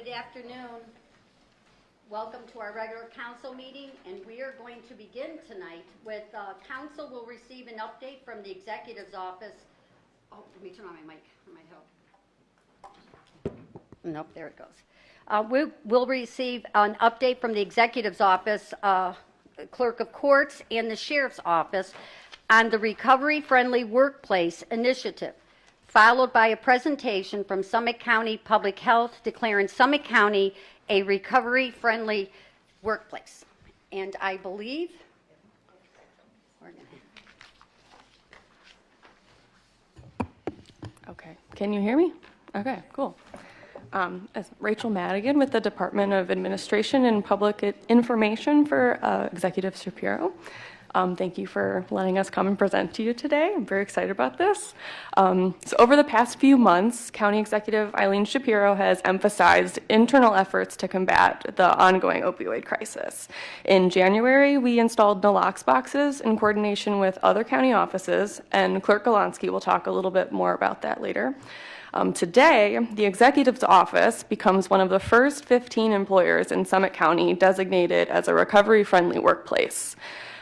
Good afternoon. Welcome to our regular council meeting, and we are going to begin tonight with council will receive an update from the executive's office. Oh, let me turn on my mic. It might help. Nope, there it goes. We will receive an update from the executive's office, clerk of courts, and the sheriff's office on the Recovery Friendly Workplace Initiative, followed by a presentation from Summit County Public Health declaring Summit County a recovery-friendly workplace. And I believe we're Okay, can you hear me? Okay, cool. As Rachel Madigan with the Department of Administration and Public Information for Executive Shapiro. Thank you for letting us come and present to you today. I'm very excited about this. So over the past few months, County Executive Eileen Shapiro has emphasized internal efforts to combat the ongoing opioid crisis. In January, we installed nalox boxes in coordination with other county offices, and Clerk Golonsky will talk a little bit more about that later. Today, the Executive's Office becomes one of the first 15 employers in Summit County designated as a recovery-friendly workplace.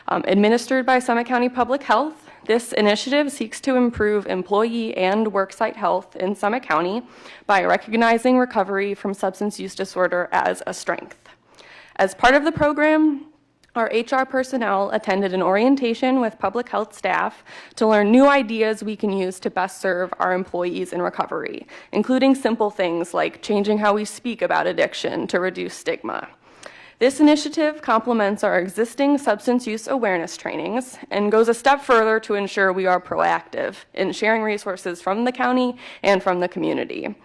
Administered by Summit County Public Health, this initiative seeks to improve employee and worksite health in Summit County by recognizing recovery from substance use disorder as a strength. As part of the program, our HR personnel attended an orientation with public health staff to learn new ideas we can use to best serve our employees in recovery, including simple things like changing how we speak about addiction to reduce stigma. This initiative complements our existing substance use awareness trainings and goes a step further to ensure we are proactive in sharing resources from the county and from the community.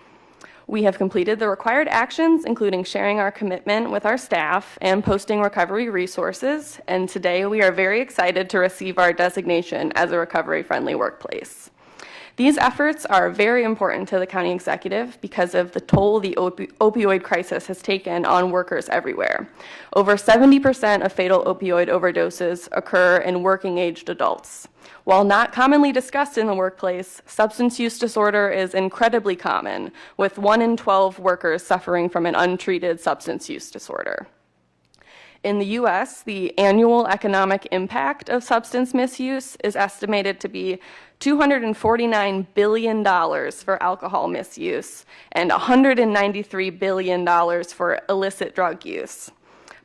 We have completed the required actions, including sharing our commitment with our staff and posting recovery resources, and today we are very excited to receive our designation as a recovery-friendly workplace. These efforts are very important to the county executive because of the toll the opioid crisis has taken on workers everywhere. Over 70% of fatal opioid overdoses occur in working-aged adults. While not commonly discussed in the workplace, substance use disorder is incredibly common, with 1 in 12 workers suffering from an untreated substance use disorder. In the U.S., the annual economic impact of substance misuse is estimated to be $249 billion for alcohol misuse and $193 billion for illicit drug use.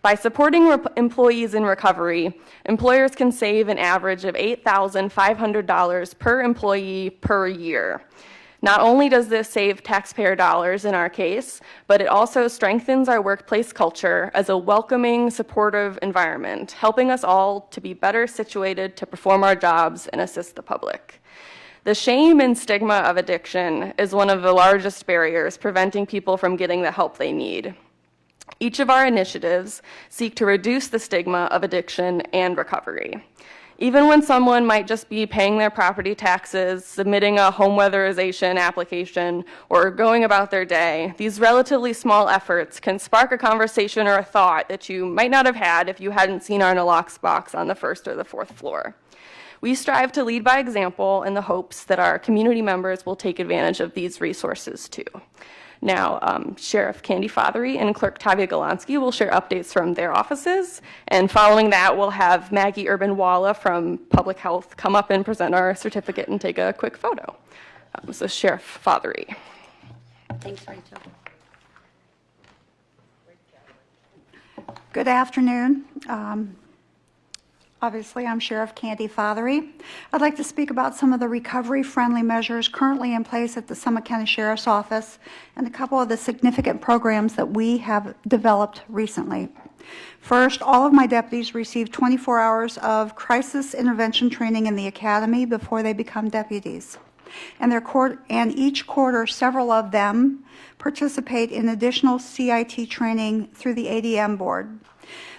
By supporting employees in recovery, employers can save an average of $8,500 per employee per year. Not only does this save taxpayer dollars in our case, but it also strengthens our workplace culture as a welcoming, supportive environment, helping us all to be better situated to perform our jobs and assist the public. The shame and stigma of addiction is one of the largest barriers preventing people from getting the help they need. Each of our initiatives seek to reduce the stigma of addiction and recovery. Even when someone might just be paying their property taxes, submitting a home weatherization application, or going about their day, these relatively small efforts can spark a conversation or a thought that you might not have had if you hadn't seen our nalox box on the 1st or the 4th floor. We strive to lead by example in the hopes that our community members will take advantage of these resources too. Now, Sheriff Candy Fothery and Clerk Tavia Golonsky will share updates from their offices, and following that, we'll have Maggie Urban-Walla from Public Health come up and present our certificate and take a quick photo. So Sheriff Fothery. Thanks, Rachel. Good afternoon. Obviously, I'm Sheriff Candy Fothery. I'd like to speak about some of the recovery-friendly measures currently in place at the Summit County Sheriff's Office and a couple of the significant programs that we have developed recently. First, all of my deputies receive 24 hours of crisis intervention training in the academy before they become deputies. And each quarter, several of them participate in additional CIT training through the ADM board.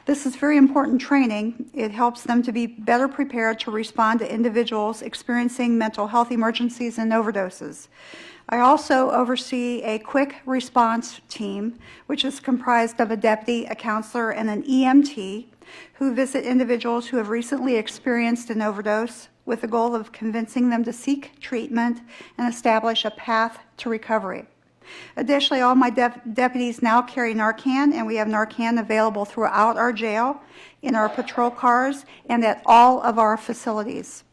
This is very important training. It helps them to be better prepared to respond to individuals experiencing mental health emergencies and overdoses. I also oversee a quick response team, which is comprised of a deputy, a counselor, and an EMT who visit individuals who have recently experienced an overdose with the goal of convincing them to seek treatment and establish a path to recovery. Additionally, all my deputies now carry Narcan, and we have Narcan available throughout our jail, in our patrol cars, and at all of our facilities.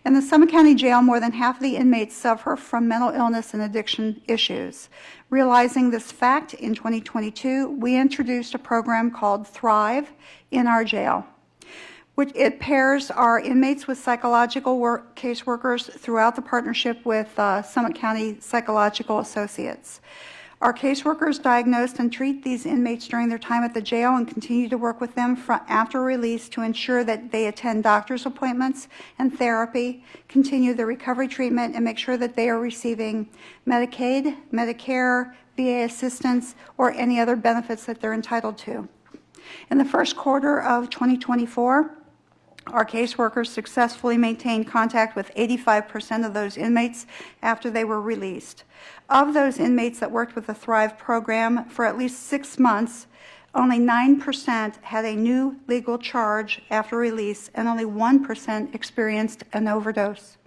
In the Summit County Jail, more than half of the inmates suffer from mental illness and addiction issues. Realizing this fact, in 2022, we introduced a program called Thrive in our jail, which it pairs our inmates with psychological caseworkers throughout the partnership with Summit County Psychological Associates. Our caseworkers diagnose and treat these inmates during their time at the jail and continue to work with them after release to ensure that they attend doctor's appointments and therapy, continue their recovery treatment, and make sure that they are receiving Medicaid, Medicare, VA assistance, or any other benefits that they're entitled to. In the first quarter of 2024, our caseworkers successfully maintained contact with 85% of those inmates after they were released. Of those inmates that worked with the Thrive program for at least 6 months, only 9% had a new legal charge after release, and only 1% experienced an overdose.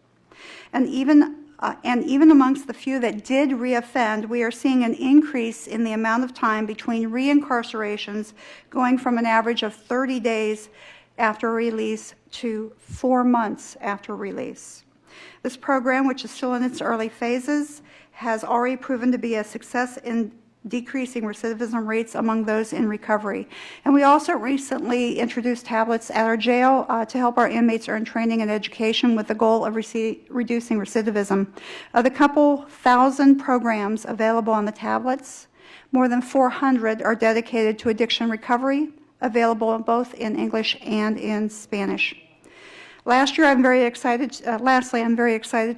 And even amongst the few that did reoffend, we are seeing an increase in the amount of time between reincarcerations, going from an average of 30 days after release to 4 months after release. This program, which is still in its early phases, has already proven to be a success in decreasing recidivism rates among those in recovery. And we also recently introduced tablets at our jail to help our inmates earn training and education with the goal of reducing recidivism. Of the couple thousand programs available on the tablets, more than 400 are dedicated to addiction recovery, available both in English and in Spanish. Lastly, I'm very excited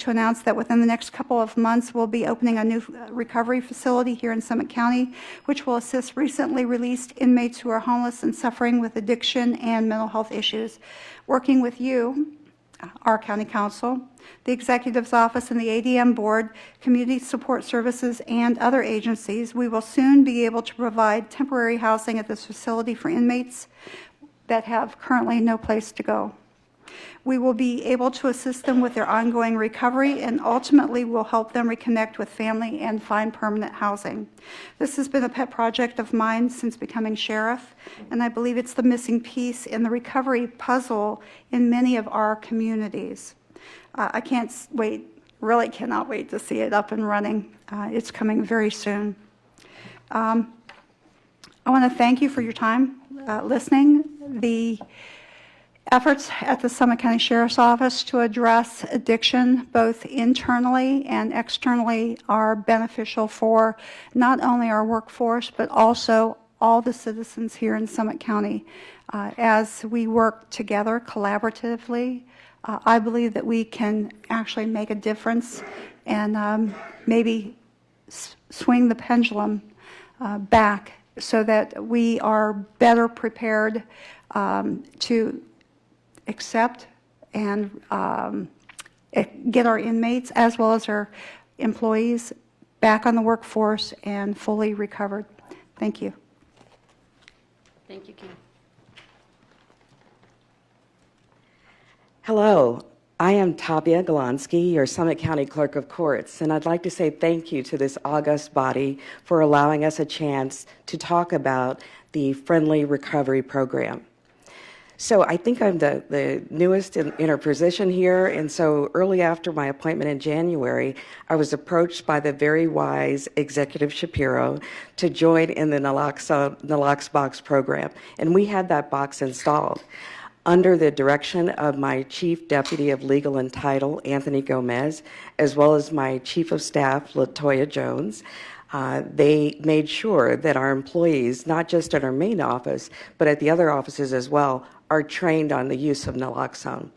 to announce that within the next couple of months, we'll be opening a new recovery facility here in Summit County, which will assist recently released inmates who are homeless and suffering with addiction and mental health issues. Working with you, our County Council, the Executive's Office, and the ADM Board, Community Support Services, and other agencies, we will soon be able to provide temporary housing at this facility for inmates that have currently no place to go. We will be able to assist them with their ongoing recovery, and ultimately will help them reconnect with family and find permanent housing. This has been a pet project of mine since becoming sheriff, and I believe it's the missing piece in the recovery puzzle in many of our communities. I can't wait, really cannot wait to see it up and running. It's coming very soon. I want to thank you for your time listening. The efforts at the Summit County Sheriff's Office to address addiction, both internally and externally, are beneficial for not only our workforce, but also all the citizens here in Summit County. As we work together collaboratively, I believe that we can actually make a difference and maybe swing the pendulum back so that we are better prepared to accept and get our inmates as well as our employees back on the workforce and fully recovered. Thank you. Thank you, Kim. Hello, I am Tapia Golonsky, your Summit County Clerk of Courts, and I'd like to say thank you to this august body for allowing us a chance to talk about the Friendly Recovery Program. So I think I'm the newest in our position here, and so early after my appointment in January, I was approached by the very wise Executive Shapiro to join in the Nalox Box program, and we had that box installed. Under the direction of my Chief Deputy of Legal and Title, Anthony Gomez, as well as my Chief of Staff, LaToya Jones, they made sure that our employees, not just at our main office, but at the other offices as well, are trained on the use of naloxone.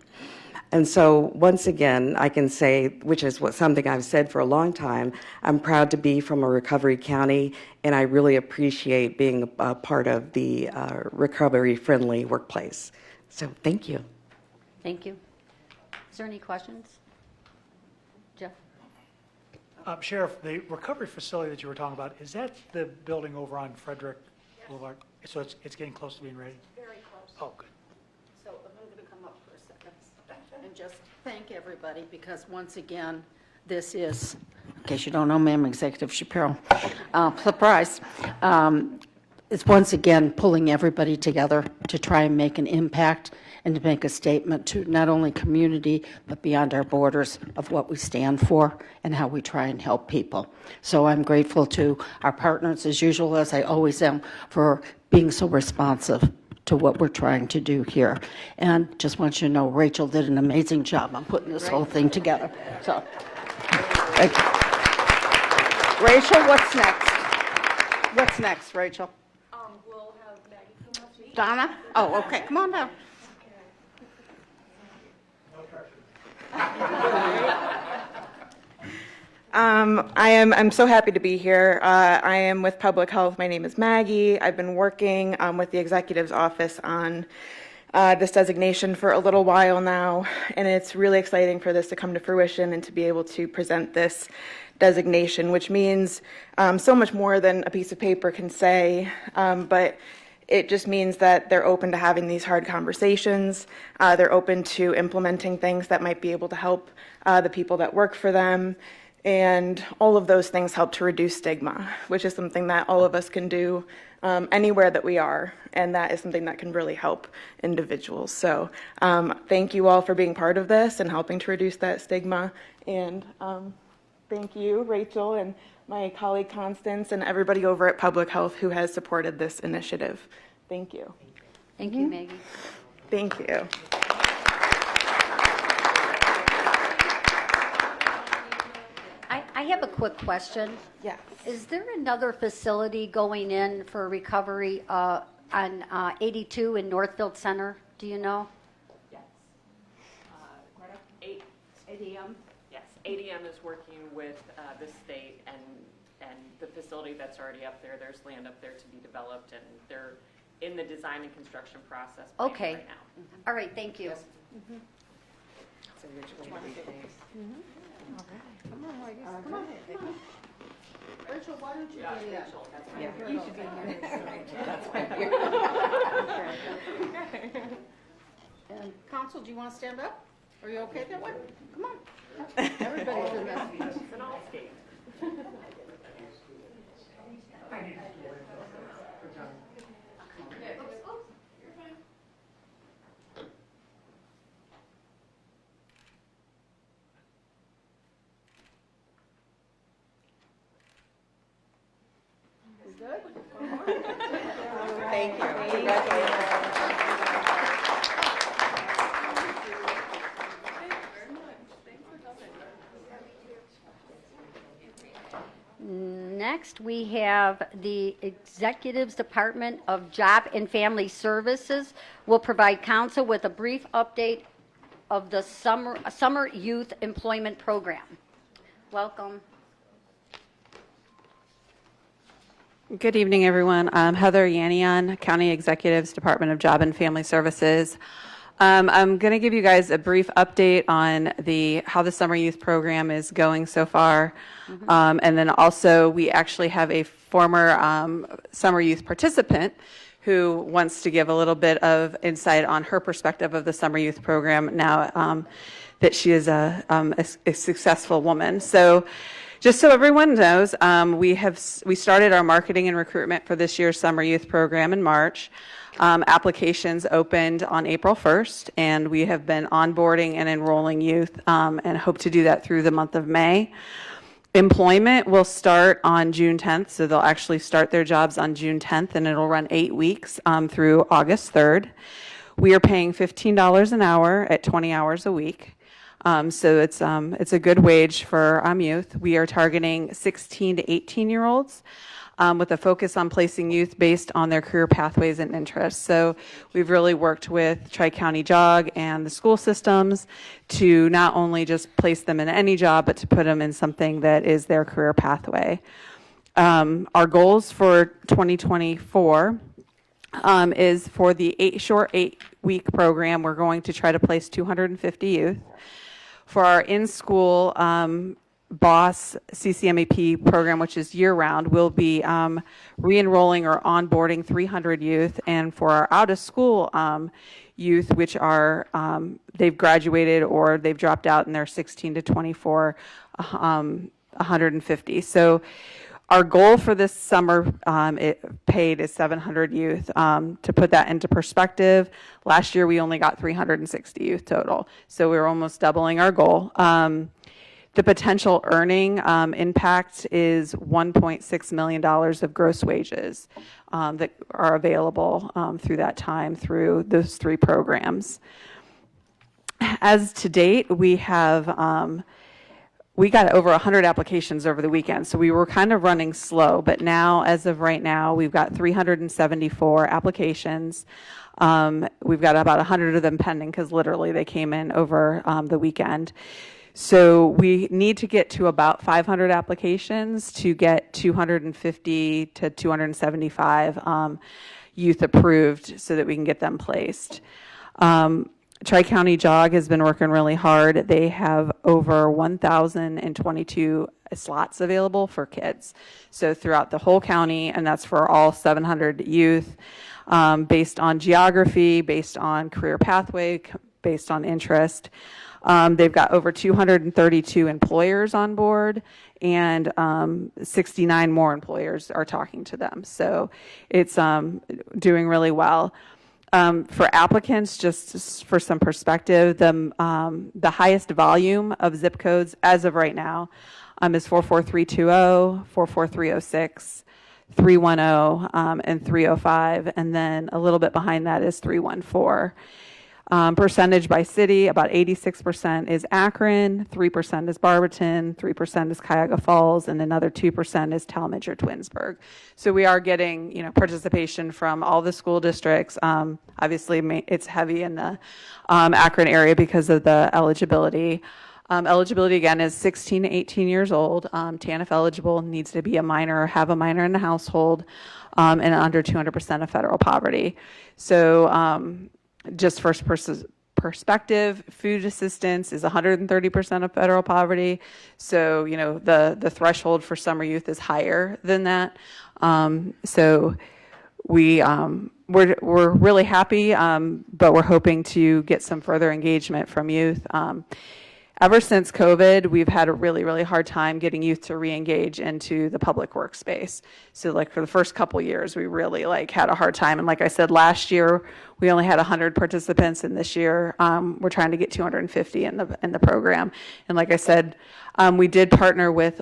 And so once again, I can say, which is something I've said for a long time, I'm proud to be from a recovery county, and I really appreciate being a part of the recovery-friendly workplace. So thank you. Thank you. Is there any questions? Jeff? Sheriff, the recovery facility that you were talking about, is that the building over on Frederick Boulevard? So it's getting close to being ready? Very close. Oh, good. So I'm going to come up for a second and just thank everybody, because once again, this is case you don't know me, I'm Executive Shapiro. Surprise. It's once again pulling everybody together to try and make an impact and to make a statement to not only community, but beyond our borders of what we stand for and how we try and help people. So I'm grateful to our partners, as usual, as I always am, for being so responsive to what we're trying to do here. And just want you to know, Rachel did an amazing job on putting this whole thing together. So, thank you. Rachel, what's next? What's next, Rachel? We'll have Maggie come up to me. Donna? Oh, okay, come on down. I'm so happy to be here. I am with Public Health. My name is Maggie. I've been working with the Executive's Office on this designation for a little while now, and it's really exciting for this to come to fruition and to be able to present this designation, which means so much more than a piece of paper can say, but it just means that they're open to having these hard conversations. They're open to implementing things that might be able to help the people that work for them. And all of those things help to reduce stigma, which is something that all of us can do anywhere that we are. And that is something that can really help individuals. So thank you all for being part of this and helping to reduce that stigma. And thank you, Rachel, and my colleague Constance, and everybody over at Public Health who has supported this initiative. Thank you. Thank you, Maggie. Thank you. I have a quick question. Yes. Is there another facility going in for recovery on 82 in Northfield Center? Do you know? Yes. ADM? Yes, ADM is working with the state and the facility that's already up there. There's land up there to be developed, and they're in the design and construction process planning Okay. right now. All right, thank you. Rachel, why don't you do that? And Council, do you want to stand up? Are you okay that way? Come on. Everybody's in this. It's an all state. Thank you. Congratulations. Next, we have the Executive's Department of Job and Family Services will provide council with a brief update of the summer youth employment program. Welcome. Good evening, everyone. I'm Heather Yanian, County Executive's Department of Job and Family Services. I'm going to give you guys a brief update on how the summer youth program is going so far. And then also, we actually have a former summer youth participant who wants to give a little bit of insight on her perspective of the summer youth program now that she is a successful woman. So just so everyone knows, we started our marketing and recruitment for this year's summer youth program in March. Applications opened on April 1st, and we have been onboarding and enrolling youth and hope to do that through the month of May. Employment will start on June 10th, so they'll actually start their jobs on June 10th, and it'll run 8 weeks through August 3rd. We are paying $15 an hour at 20 hours a week. So it's a good wage for youth. We are targeting 16 to 18-year-olds with a focus on placing youth based on their career pathways and interests. So we've really worked with Tri-County JOG and the school systems to not only just place them in any job, but to put them in something that is their career pathway. Our goals for 2024 is for the short 8-week program, we're going to try to place 250 youth. For our in-school BOSS CCMAP program, which is year-round, we'll be re-enrolling or onboarding 300 youth. And for our out-of-school youth, which are they've graduated or they've dropped out and they're 16 to 24, 150. So our goal for this summer paid is 700 youth. To put that into perspective, last year we only got 360 youth total. So we were almost doubling our goal. The potential earning impact is $1.6 million of gross wages that are available through that time through those 3 programs. As to date, we have we got over 100 applications over the weekend, so we were kind of running slow. But now, as of right now, we've got 374 applications. We've got about 100 of them pending because literally they came in over the weekend. So we need to get to about 500 applications to get 250 to 275 youth approved so that we can get them placed. Tri-County JOG has been working really hard. They have over 1,022 slots available for kids. So throughout the whole county, and that's for all 700 youth, based on geography, based on career pathway, based on interest. They've got over 232 employers on board, and 69 more employers are talking to them. So it's doing really well. For applicants, just for some perspective, the highest volume of zip codes as of right now is 44320, 44306, 310, and 305, and then a little bit behind that is 314. Percentage by city, about 86% is Akron, 3% is Barberton, 3% is Cuyahoga Falls, and another 2% is Talmadge or Twinsburg. So we are getting, participation from all the school districts. Obviously, it's heavy in the Akron area because of the eligibility. Eligibility, again, is 16 to 18 years old. TANF eligible needs to be a minor or have a minor in the household, and under 200% of federal poverty. So just for perspective, food assistance is 130% of federal poverty. So, the threshold for summer youth is higher than that. So we're really happy, but we're hoping to get some further engagement from youth. Ever since COVID, we've had a really, really hard time getting youth to re-engage into the public workspace. So for the first couple years, we really had a hard time. And like I said, last year, we only had 100 participants, and this year, we're trying to get 250 in the program. And like I said, we did partner with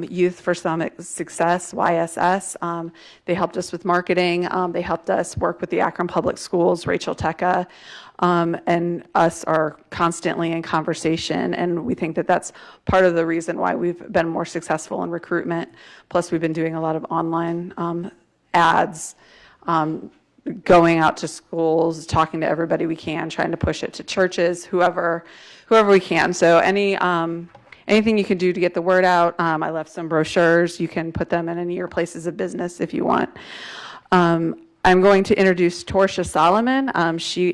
Youth for Summit Success, YSS. They helped us with marketing. They helped us work with the Akron Public Schools, Rachel Tecca, and us are constantly in conversation, and we think that that's part of the reason why we've been more successful in recruitment. Plus, we've been doing a lot of online ads, going out to schools, talking to everybody we can, trying to push it to churches, whoever we can. So anything you can do to get the word out. I left some brochures. You can put them in any of your places of business if you want. I'm going to introduce Torsha Solomon. She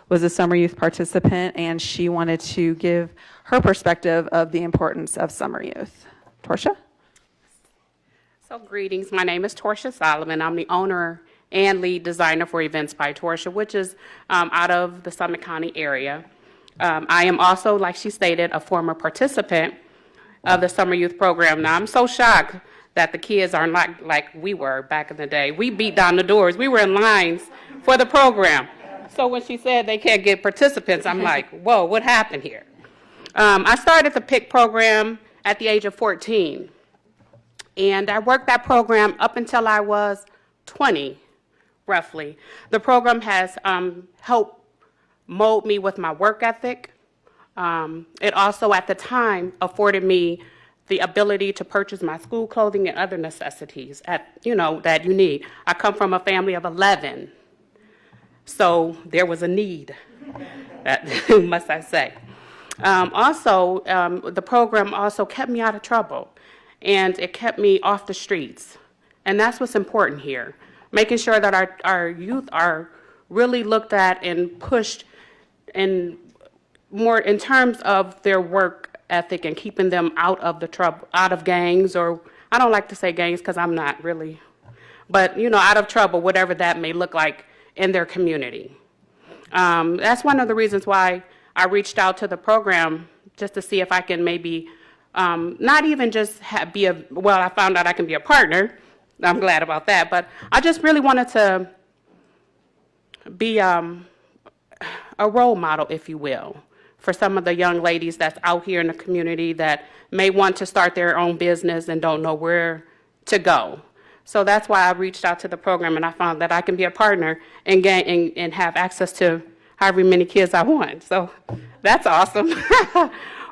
was a summer youth participant, and she wanted to give her perspective of the importance of summer youth. Torsha? So greetings, my name is Torsha Solomon. I'm the owner and lead designer for Events by Torsha, which is out of the Summit County area. I am also, like she stated, a former participant of the summer youth program. Now, I'm so shocked that the kids are not like we were back in the day. We beat down the doors. We were in lines for the program. So when she said they can't get participants, I'm like, whoa, what happened here? I started the PIC program at the age of 14. And I worked that program up until I was 20, roughly. The program has helped mold me with my work ethic. It also, at the time, afforded me the ability to purchase my school clothing and other necessities that you need. I come from a family of 11, so there was a need, that must I say. The program also kept me out of trouble, and it kept me off the streets. And that's what's important here, making sure that our youth are really looked at and pushed in more in terms of their work ethic and keeping them out of the trouble, out of gangs, or I don't like to say gangs because I'm not really, but out of trouble, whatever that may look like in their community. That's one of the reasons why I reached out to the program, just to see if I can maybe not even just well, I found out I can be a partner. I'm glad about that, but I just really wanted to be a role model, if you will, for some of the young ladies that's out here in the community that may want to start their own business and don't know where to go. So that's why I reached out to the program, and I found that I can be a partner and and have access to however many kids I want. So that's awesome.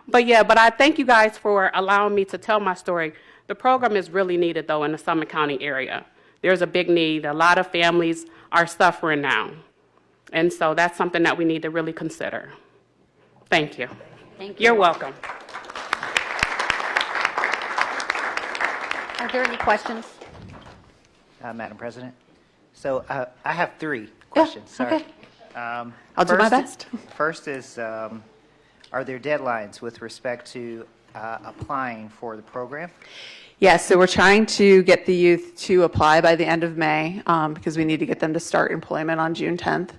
But I thank you guys for allowing me to tell my story. The program is really needed, though, in the Summit County area. There's a big need. A lot of families are suffering now. And so that's something that we need to really consider. Thank you. Thank you. You're welcome. Are there any questions? Madam President. So I have three questions. Sorry. okay. I'll do my best. First is, are there deadlines with respect to applying for the program? Yes, so we're trying to get the youth to apply by the end of May because we need to get them to start employment on June 10th.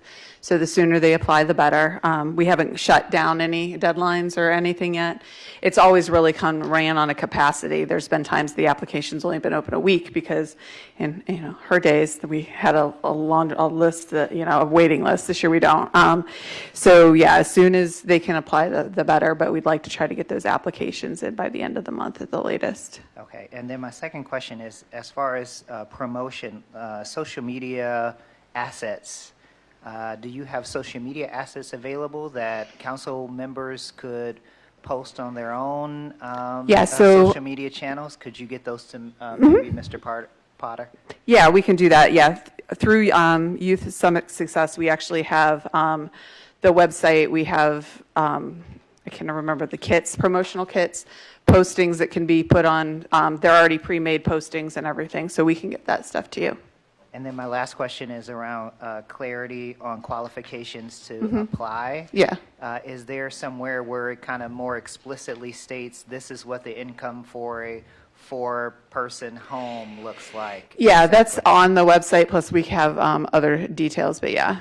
So the sooner they apply, the better. We haven't shut down any deadlines or anything yet. It's always really ran on a capacity. There's been times the application's only been open a week because in her days we had a list that, a waiting list. This year we don't. So yeah, as soon as they can apply, the better. But we'd like to try to get those applications in by the end of the month at the latest. Okay. And then my second question is, as far as promotion, social media assets, do you have social media assets available that council members could post on their own social media channels? Could you get those to maybe Mr. Potter? Yeah, we can do that. Yeah, through Youth Summit Success, we actually have the website. We have I can't remember the kits, promotional kits, postings that can be put on. They're already pre-made postings and everything, so we can get that stuff to you. And then my last question is around clarity on qualifications to apply. Yeah. Is there somewhere where it kind of more explicitly states this is what the income for a four-person home looks like? Yeah, that's on the website, plus we have other details, but yeah.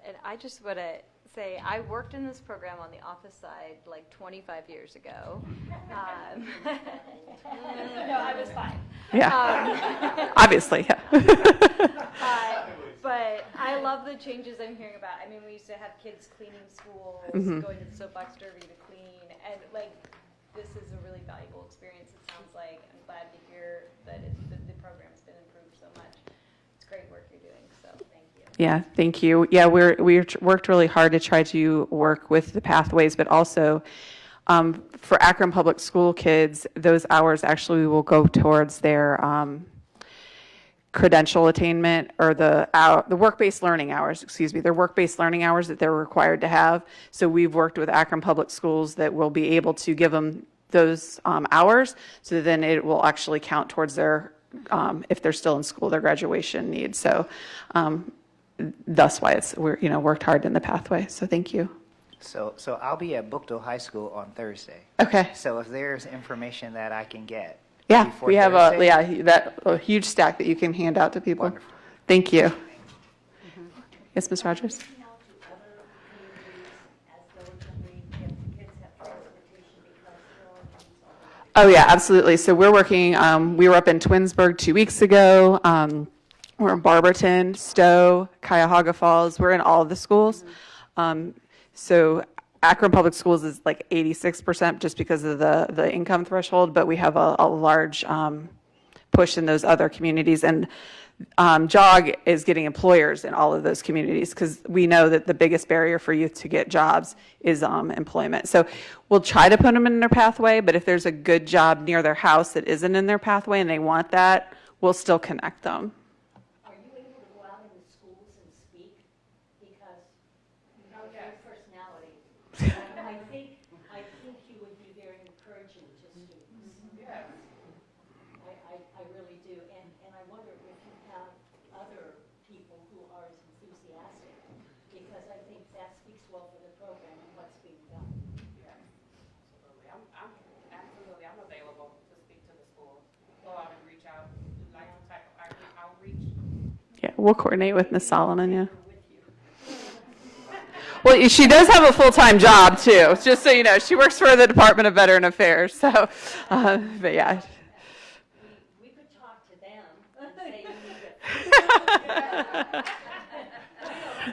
And I just want to say, I worked in this program on the office side like 25 years ago. No, I was fine. Yeah. Obviously, yeah. But I love the changes I'm hearing about. I mean, we used to have kids cleaning schools, going to the soapbox derby to clean, and this is a really valuable experience. It sounds like I'm glad to hear that the program's been improved so much. It's great work you're doing. So thank you. Yeah, thank you. Yeah, we worked really hard to try to work with the pathways, but also for Akron Public School kids, those hours actually will go towards their credential attainment, or the work-based learning hours, their work-based learning hours that they're required to have. So we've worked with Akron Public Schools that will be able to give them those hours, so then it will actually count towards their, if they're still in school, their graduation needs. So that's why we're worked hard in the pathway. So thank you. So I'll be at Bookdale High School on Thursday. Okay. So if there's information that I can get. Yeah, before we have Thursday, a huge stack that you can hand out to people. Wonderful. Thank you. Yes, Ms. Rogers? Oh, yeah, absolutely. So we're working, we were up in Twinsburg 2 weeks ago. We're in Barberton, Stowe, Cuyahoga Falls. We're in all of the schools. So Akron Public Schools is like 86% just because of the income threshold, but we have a large push in those other communities. And JOG is getting employers in all of those communities, because we know that the biggest barrier for youth to get jobs is employment. So we'll try to put them in their pathway, but if there's a good job near their house that isn't in their pathway and they want that, we'll still connect them. Are you able to go out in the schools and speak? Because you have a great personality. I think you would be very encouraging to students. Yes. I really do. And I wonder if you have other people who are as enthusiastic, because I think that speaks well for the program and what's being done. Yeah, absolutely. I'm available to speak to the schools. Go out and reach out, like type of outreach. Yeah, we'll coordinate with Ms. Solomon, yeah. Well, she does have a full-time job, too, just so you know. She works for the Department of Veteran Affairs, so, but yeah. We could talk to them and say you need it.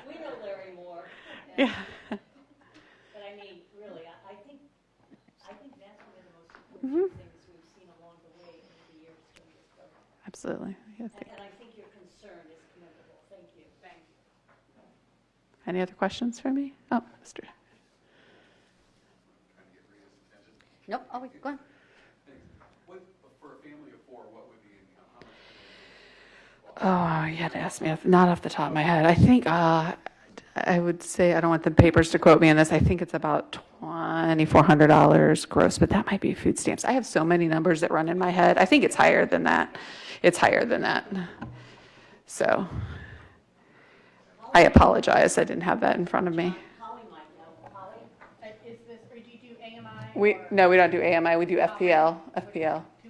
We know Larry Moore. Yeah. But I mean, really, I think that's one of the most important things we've seen along the way over the years from this program. Absolutely. Yeah, And I think your concern is commendable. Thank you. Thank you. Any other questions for me? Oh, Mr. Nope, oh, go on. For a family of four, what would the income? Oh, you had to ask me, not off the top of my head. I think, I would say, I don't want the papers to quote me on this, I think it's about $2,400 gross, but that might be food stamps. I have so many numbers that run in my head. I think it's higher than that. It's higher than that. So, I apologize, I didn't have that in front of me. Holly might know. Holly? Is this, or do you do AMI? No, we don't do AMI, we do FPL,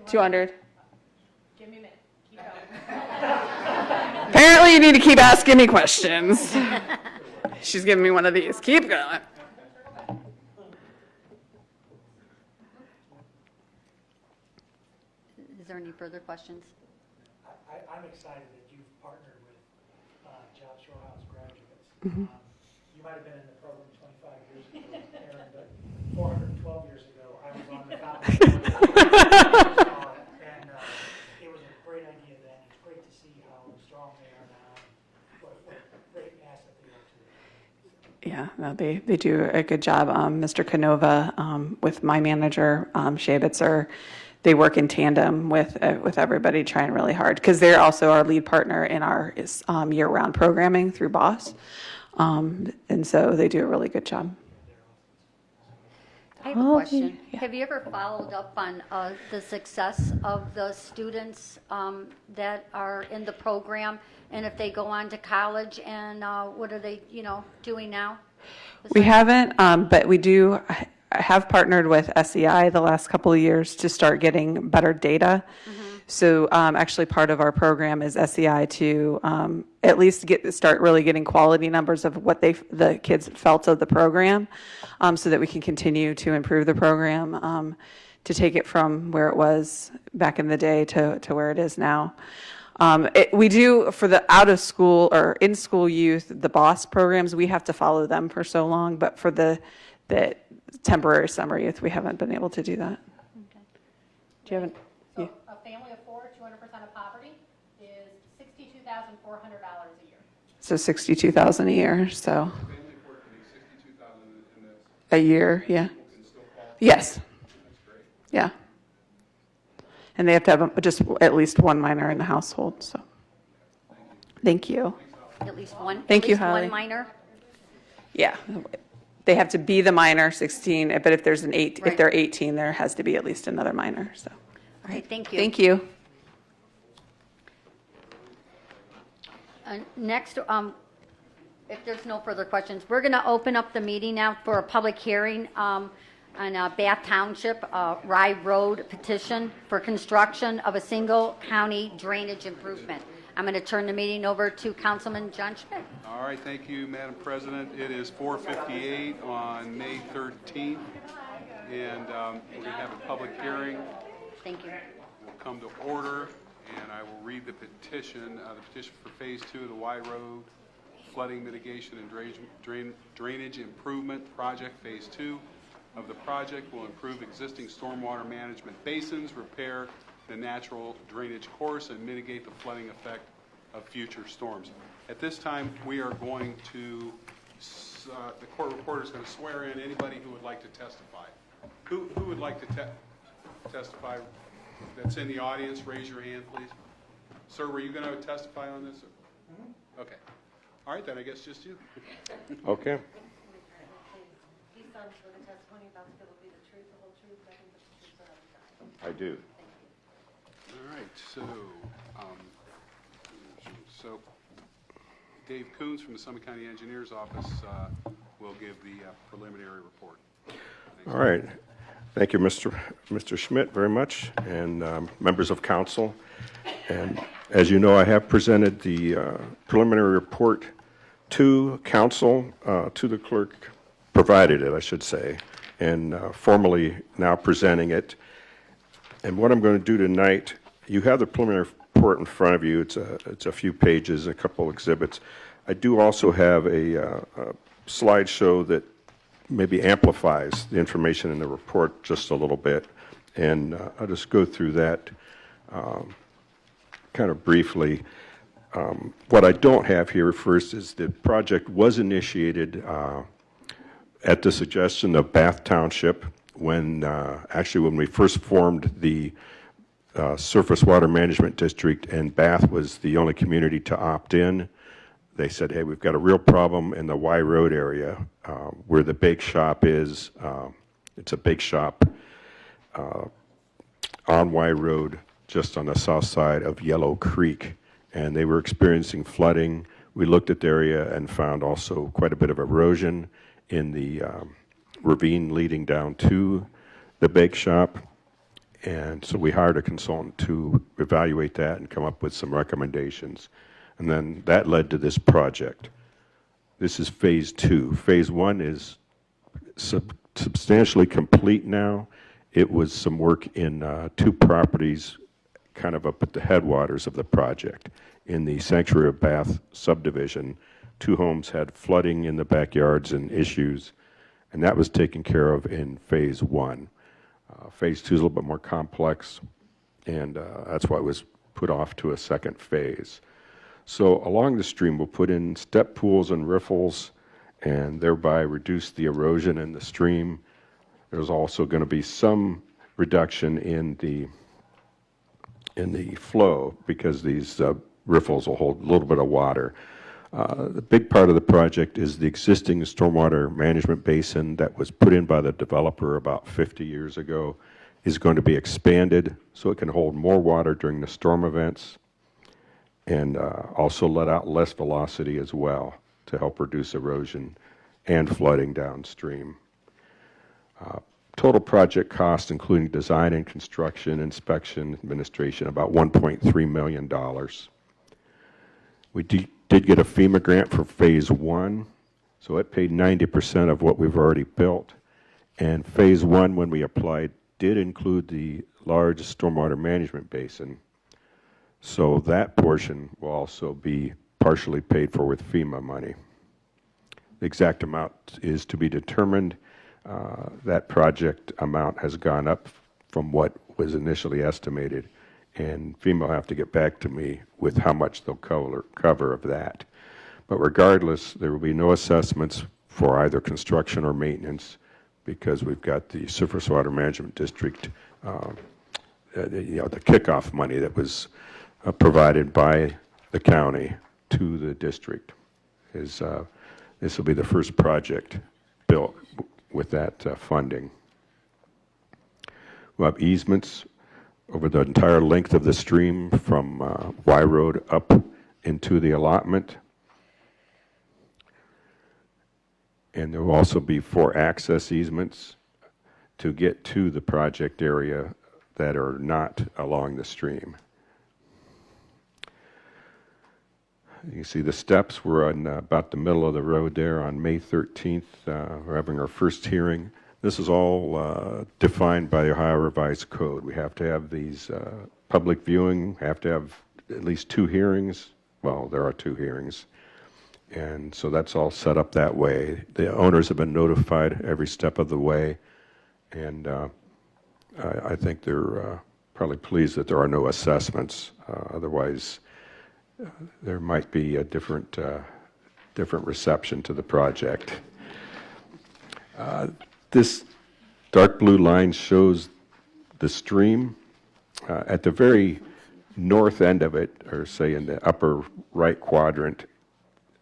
200. Give me a minute, keep going. Apparently you need to keep asking me questions. She's giving me one of these. Keep going. Is there any further questions? I'm excited that you've partnered with Job Shore House graduates. You might have been in the program 25 years ago, Aaron, but 412 years ago, I was on the faculty board. And it was a great idea then. It's great to see how strong they are now. What a great asset they are to the Yeah, no, they do a good job. Mr. Canova, with my manager, Shabitzer, they work in tandem with everybody trying really hard because they're also our lead partner in our year-round programming through BOSS. And so they do a really good job. I have a question. Have you ever followed up on the success of the students that are in the program? And if they go on to college and what are they, doing now? We haven't, but we do have partnered with SEI the last couple of years to start getting better data. So actually part of our program is SEI to at least start really getting quality numbers of what the kids felt of the program so that we can continue to improve the program to take it from where it was back in the day to where it is now. We do, for the out of school or in school youth, the BOSS programs, we have to follow them for so long, but for the temporary summer youth, we haven't been able to do that. Do you have So a family of four, 200% of poverty is $62,400 a year. So $62,000 a year, so. Family of four can be $62,000 in this. A year, yeah. Can still qualify. Yes, That's great. yeah. And they have to have just at least one minor in the household, so. Thank you. At least one? Thank you, At least Holly. one minor? Yeah. They have to be the minor, 16, but if there's if Right. they're 18, there has to be at least another minor, so. All right, thank you. Thank you. Next, if there's no further questions, we're going to open up the meeting now for a public hearing on Bath Township Rye Road petition for construction of a single county drainage improvement. I'm going to turn the meeting over to Councilman John Schmidt. All right, thank you, Madam President. It is 4:58 on May 13th, and we're going to have a public hearing. Thank you. Will come to order, and I will read the petition for Phase 2 of the Y Road Flooding Mitigation and Drainage Improvement Project. Phase 2 of the project will improve existing stormwater management basins, repair the natural drainage course, and mitigate the flooding effect of future storms. At this time, we are going to, the court reporter is going to swear in anybody who would like to testify. Who would like to testify that's in the audience? Raise your hand, please. Sir, were you going to testify on this? Okay. All right, then I guess just you. Okay. Please swear the testimony about to give will be the truth, the whole truth, nothing but the truth, so help you God. I do. All right, so Dave Coons from the Summit County Engineer's Office will give the preliminary report. All right. Thank you, Mr. Schmidt, very much, and members of council. And as you know, I have presented the preliminary report to council, to the clerk, provided it, I should say, and formally now presenting it. And what I'm going to do tonight, you have the preliminary report in front of you. It's a few pages, a couple exhibits. I do also have a slideshow that maybe amplifies the information in the report just a little bit, and I'll just go through that kind of briefly. What I don't have here first is the project was initiated at the suggestion of Bath Township when we first formed the Surface Water Management District, and Bath was the only community to opt in. They said, hey, we've got a real problem in the Y Road area where the bake shop is. It's a bake shop on Y Road, just on the south side of Yellow Creek, and they were experiencing flooding. We looked at the area and found also quite a bit of erosion in the ravine leading down to the bake shop, and so we hired a consultant to evaluate that and come up with some recommendations, and then that led to this project. This is phase 2. Phase 1 is substantially complete now. It was some work in 2 properties kind of up at the headwaters of the project. In the Sanctuary of Bath subdivision, 2 homes had flooding in the backyards and issues, and that was taken care of in phase 1. Phase 2 is a little bit more complex, and that's why it was put off to a second phase. So along the stream, we'll put in step pools and riffles and thereby reduce the erosion in the stream. There's also going to be some reduction in the flow because these riffles will hold a little bit of water. The big part of the project is the existing stormwater management basin that was put in by the developer about 50 years ago is going to be expanded so it can hold more water during the storm events and also let out less velocity as well to help reduce erosion and flooding downstream. Total project cost, including design and construction, inspection, administration, about $1.3 million. We did get a FEMA grant for phase 1, so it paid 90% of what we've already built. And phase 1, when we applied, did include the large stormwater management basin. So that portion will also be partially paid for with FEMA money. The exact amount is to be determined. That project amount has gone up from what was initially estimated, and FEMA will have to get back to me with how much they'll cover of that. But regardless, there will be no assessments for either construction or maintenance because we've got the Surface Water Management District, the kickoff money that was provided by the county to the district. This will be the first project built with that funding. We'll have easements over the entire length of the stream from Y Road up into the allotment. And there will also be 4 access easements to get to the project area that are not along the stream. You can see the steps. We're on about the middle of the road there on May 13th. We're having our first hearing. This is all defined by the Ohio Revised Code. We have to have these public viewing, have to have at least 2 hearings. Well, there are 2 hearings. And so that's all set up that way. The owners have been notified every step of the way. And I think they're probably pleased that there are no assessments. Otherwise, there might be a different reception to the project. This dark blue line shows the stream. At the very north end of it, or say in the upper right quadrant,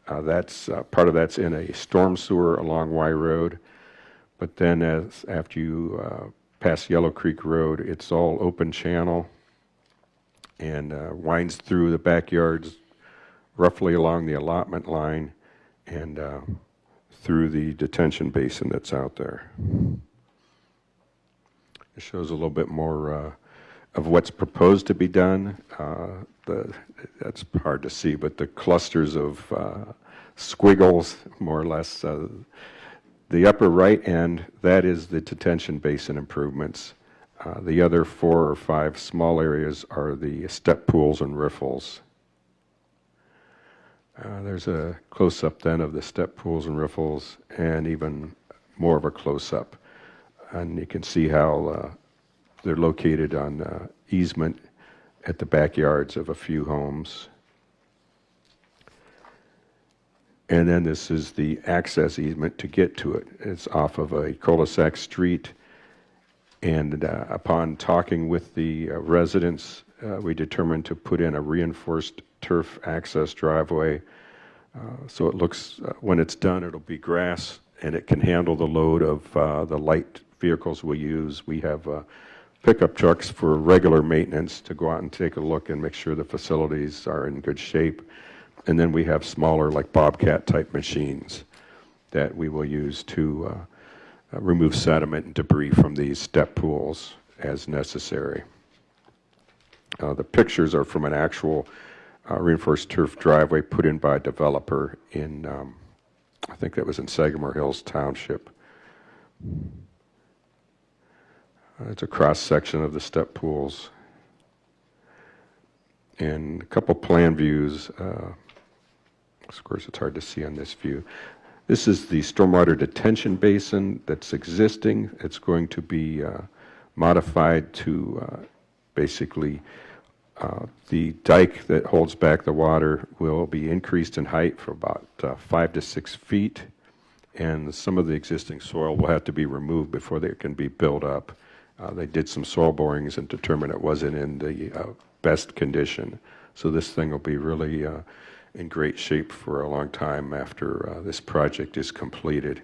that's part of that's in a storm sewer along Y Road. But then after you pass Yellow Creek Road, it's all open channel and winds through the backyards roughly along the allotment line and through the detention basin that's out there. It shows a little bit more of what's proposed to be done. That's hard to see, but the clusters of squiggles, more or less. The upper right end, that is the detention basin improvements. The other 4 or 5 small areas are the step pools and riffles. There's a close-up then of the step pools and riffles, and even more of a close-up. And you can see how they're located on easement at the backyards of a few homes. And then this is the access easement to get to it. It's off of a cul-de-sac street. And upon talking with the residents, we determined to put in a reinforced turf access driveway. So it looks, when it's done, it'll be grass, and it can handle the load of the light vehicles we use. We have pickup trucks for regular maintenance to go out and take a look and make sure the facilities are in good shape. And then we have smaller, like Bobcat type machines that we will use to remove sediment and debris from these step pools as necessary. The pictures are from an actual reinforced turf driveway put in by a developer in, I think that was in Sagamore Hills Township. It's a cross section of the step pools. And a couple plan views. Of course, it's hard to see on this view. This is the stormwater detention basin that's existing. It's going to be modified to basically the dike that holds back the water will be increased in height for about 5 to 6 feet, and some of the existing soil will have to be removed before they can be built up. They did some soil borings and determined it wasn't in the best condition. So this thing will be really in great shape for a long time after this project is completed.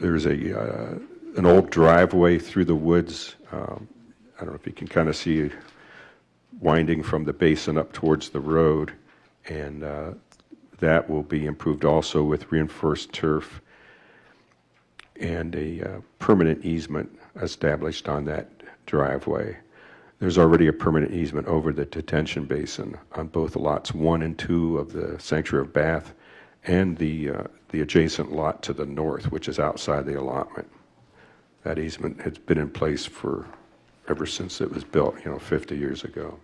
There's an old driveway through the woods. I don't know if you can kind of see winding from the basin up towards the road, and that will be improved also with reinforced turf and a permanent easement established on that driveway. There's already a permanent easement over the detention basin on both lots 1 and 2 of the Sanctuary of Bath and the adjacent lot to the north, which is outside the allotment. That easement has been in place for ever since it was built, 50 years ago.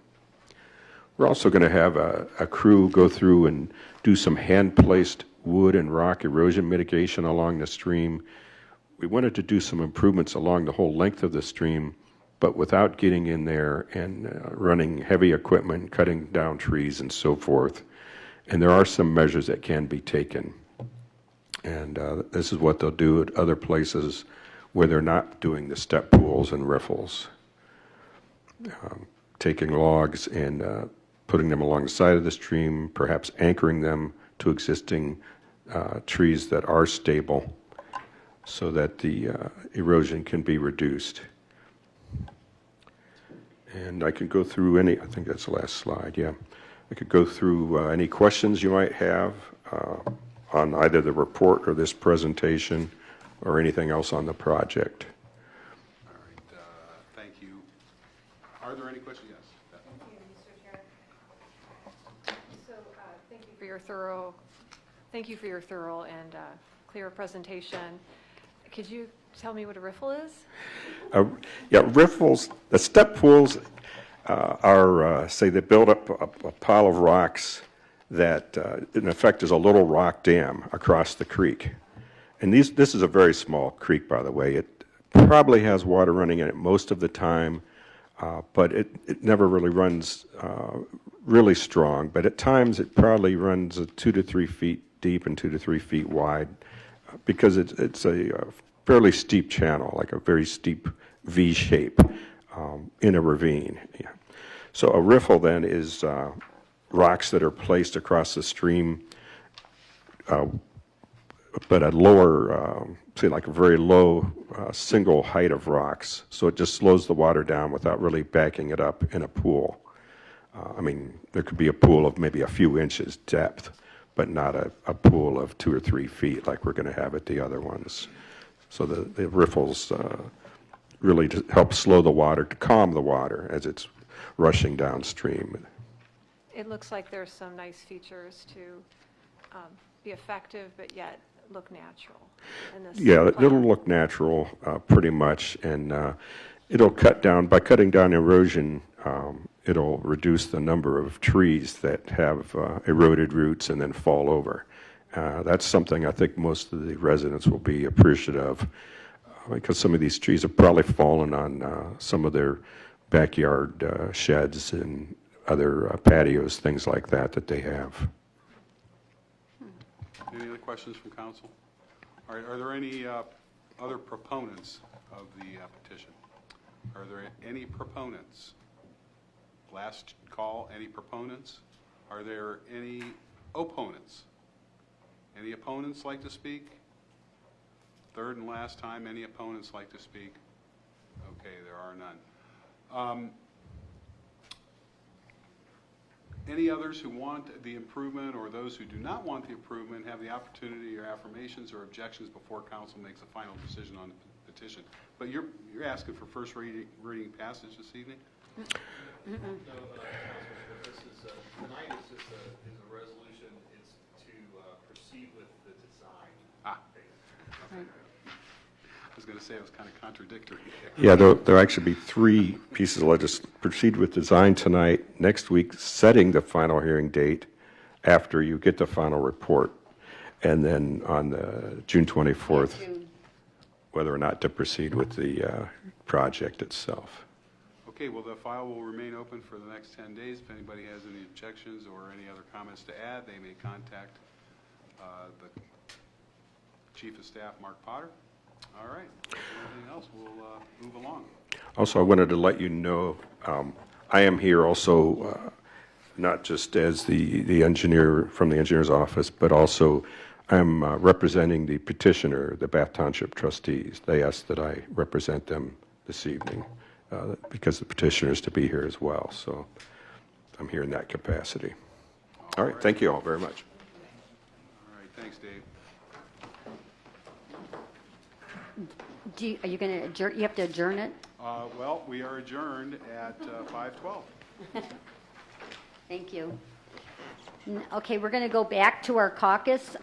We're also going to have a crew go through and do some hand-placed wood and rock erosion mitigation along the stream. We wanted to do some improvements along the whole length of the stream, but without getting in there and running heavy equipment, cutting down trees and so forth. And there are some measures that can be taken. And this is what they'll do at other places where they're not doing the step pools and riffles. Taking logs and putting them along the side of the stream, perhaps anchoring them to existing trees that are stable so that the erosion can be reduced. And I can go through I think that's the last slide, yeah. I could go through any questions you might have on either the report or this presentation or anything else on the project. All right, thank you. Are there any questions? Yes. Thank you, Mr. Chair. So thank you for your thorough and clear presentation. Could you tell me what a riffle is? Yeah, riffles, the step pools are, say, they build up a pile of rocks that, in effect, is a little rock dam across the creek. And this is a very small creek, by the way. It probably has water running in it most of the time, but it never really runs really strong. But at times, it probably runs 2 to 3 feet deep and 2 to 3 feet wide, because it's a fairly steep channel, like a very steep V shape in a ravine. Yeah. So a riffle then is rocks that are placed across the stream, but at lower, say like a very low single height of rocks. So it just slows the water down without really backing it up in a pool. I mean, there could be a pool of maybe a few inches depth, but not a pool of 2 or 3 feet like we're going to have at the other ones. So the riffles really help slow the water, to calm the water as it's rushing downstream. it looks like there's some nice features to be effective, but yet look natural in this Yeah, plan. it'll look natural, pretty much, and it'll cut down, by cutting down erosion, it'll reduce the number of trees that have eroded roots and then fall over. That's something I think most of the residents will be appreciative of, because some of these trees have probably fallen on some of their backyard sheds and other patios, things like that, that they have. Any other questions from council? All right, are there any other proponents of the petition? Are there any proponents? Last call, any proponents? Are there any opponents? Any opponents like to speak? Third and last time, any opponents like to speak? Okay, there are none. Any others who want the improvement, or those who do not want the improvement, have the opportunity or affirmations or objections before council makes a final decision on the petition? But you're asking for first reading passage this evening? No, Councilor, this is, tonight is just a resolution. It's to proceed with the design. Okay. I was going to say it was kind of contradictory. Yeah, there'll actually be 3 pieces of legislation. Proceed with design tonight, next week, setting the final hearing date after you get the final report, and then on the June 24th, whether or not to proceed with the project itself. Okay, well, the file will remain open for the next 10 days. If anybody has any objections or any other comments to add, they may contact the Chief of Staff, Mark Potter. All right. Anything else? We'll move along. Also, I wanted to let you know, I am here also, not just as the engineer from the engineer's office, but also I'm representing the petitioner, the Bath Township trustees. They asked that I represent them this evening because the petitioner is to be here as well. So I'm here in that capacity. All right. Thank you all very much. All right. Thanks, Dave. Are you going to adjourn? You have to adjourn it? Well, we are adjourned at 5:12. Thank you. Okay, we're going to go back to our caucus.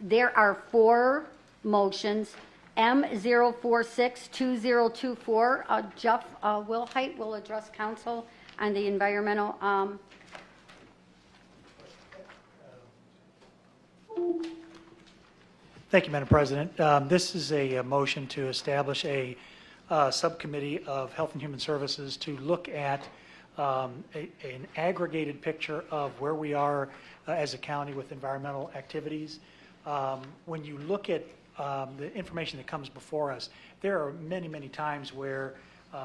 There are 4 motions. M0462024, Jeff Wilhite will address council on the environmental. Thank you, Madam President. This is a motion to establish a subcommittee of Health and Human Services to look at an aggregated picture of where we are as a county with environmental activities. When you look at the information that comes before us, there are many, many times where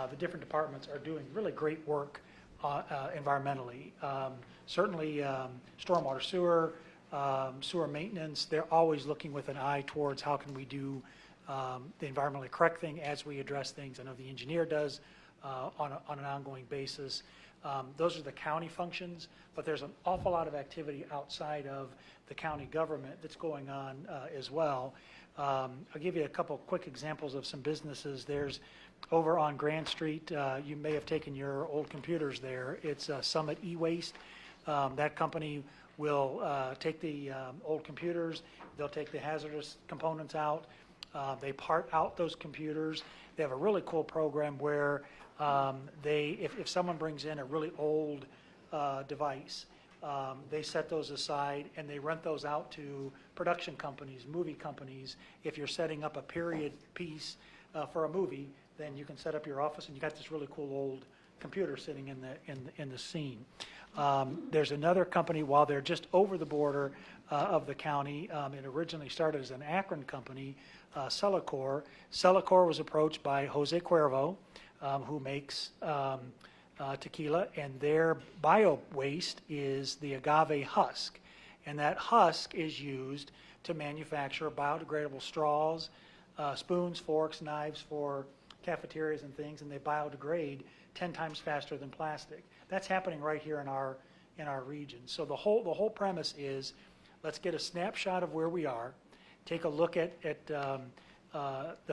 the different departments are doing really great work environmentally. Certainly stormwater sewer, sewer maintenance, they're always looking with an eye towards how can we do the environmentally correct thing as we address things. I know the engineer does on an ongoing basis. Those are the county functions, but there's an awful lot of activity outside of the county government that's going on as well. I'll give you a couple quick examples of some businesses. There's over on Grand Street, you may have taken your old computers there. It's Summit E-Waste. That company will take the old computers, they'll take the hazardous components out, they part out those computers. They have a really cool program where if someone brings in a really old device, they set those aside and they rent those out to production companies, movie companies. If you're setting up a period piece for a movie, then you can set up your office and you got this really cool old computer sitting in the scene. There's another company, while they're just over the border of the county, it originally started as an Akron company, Celicor. Celicor was approached by Jose Cuervo, who makes tequila, and their bio waste is the agave husk. And that husk is used to manufacture biodegradable straws, spoons, forks, knives for cafeterias and things, and they biodegrade 10 times faster than plastic. That's happening right here in our region. So the whole premise is, let's get a snapshot of where we are, take a look at the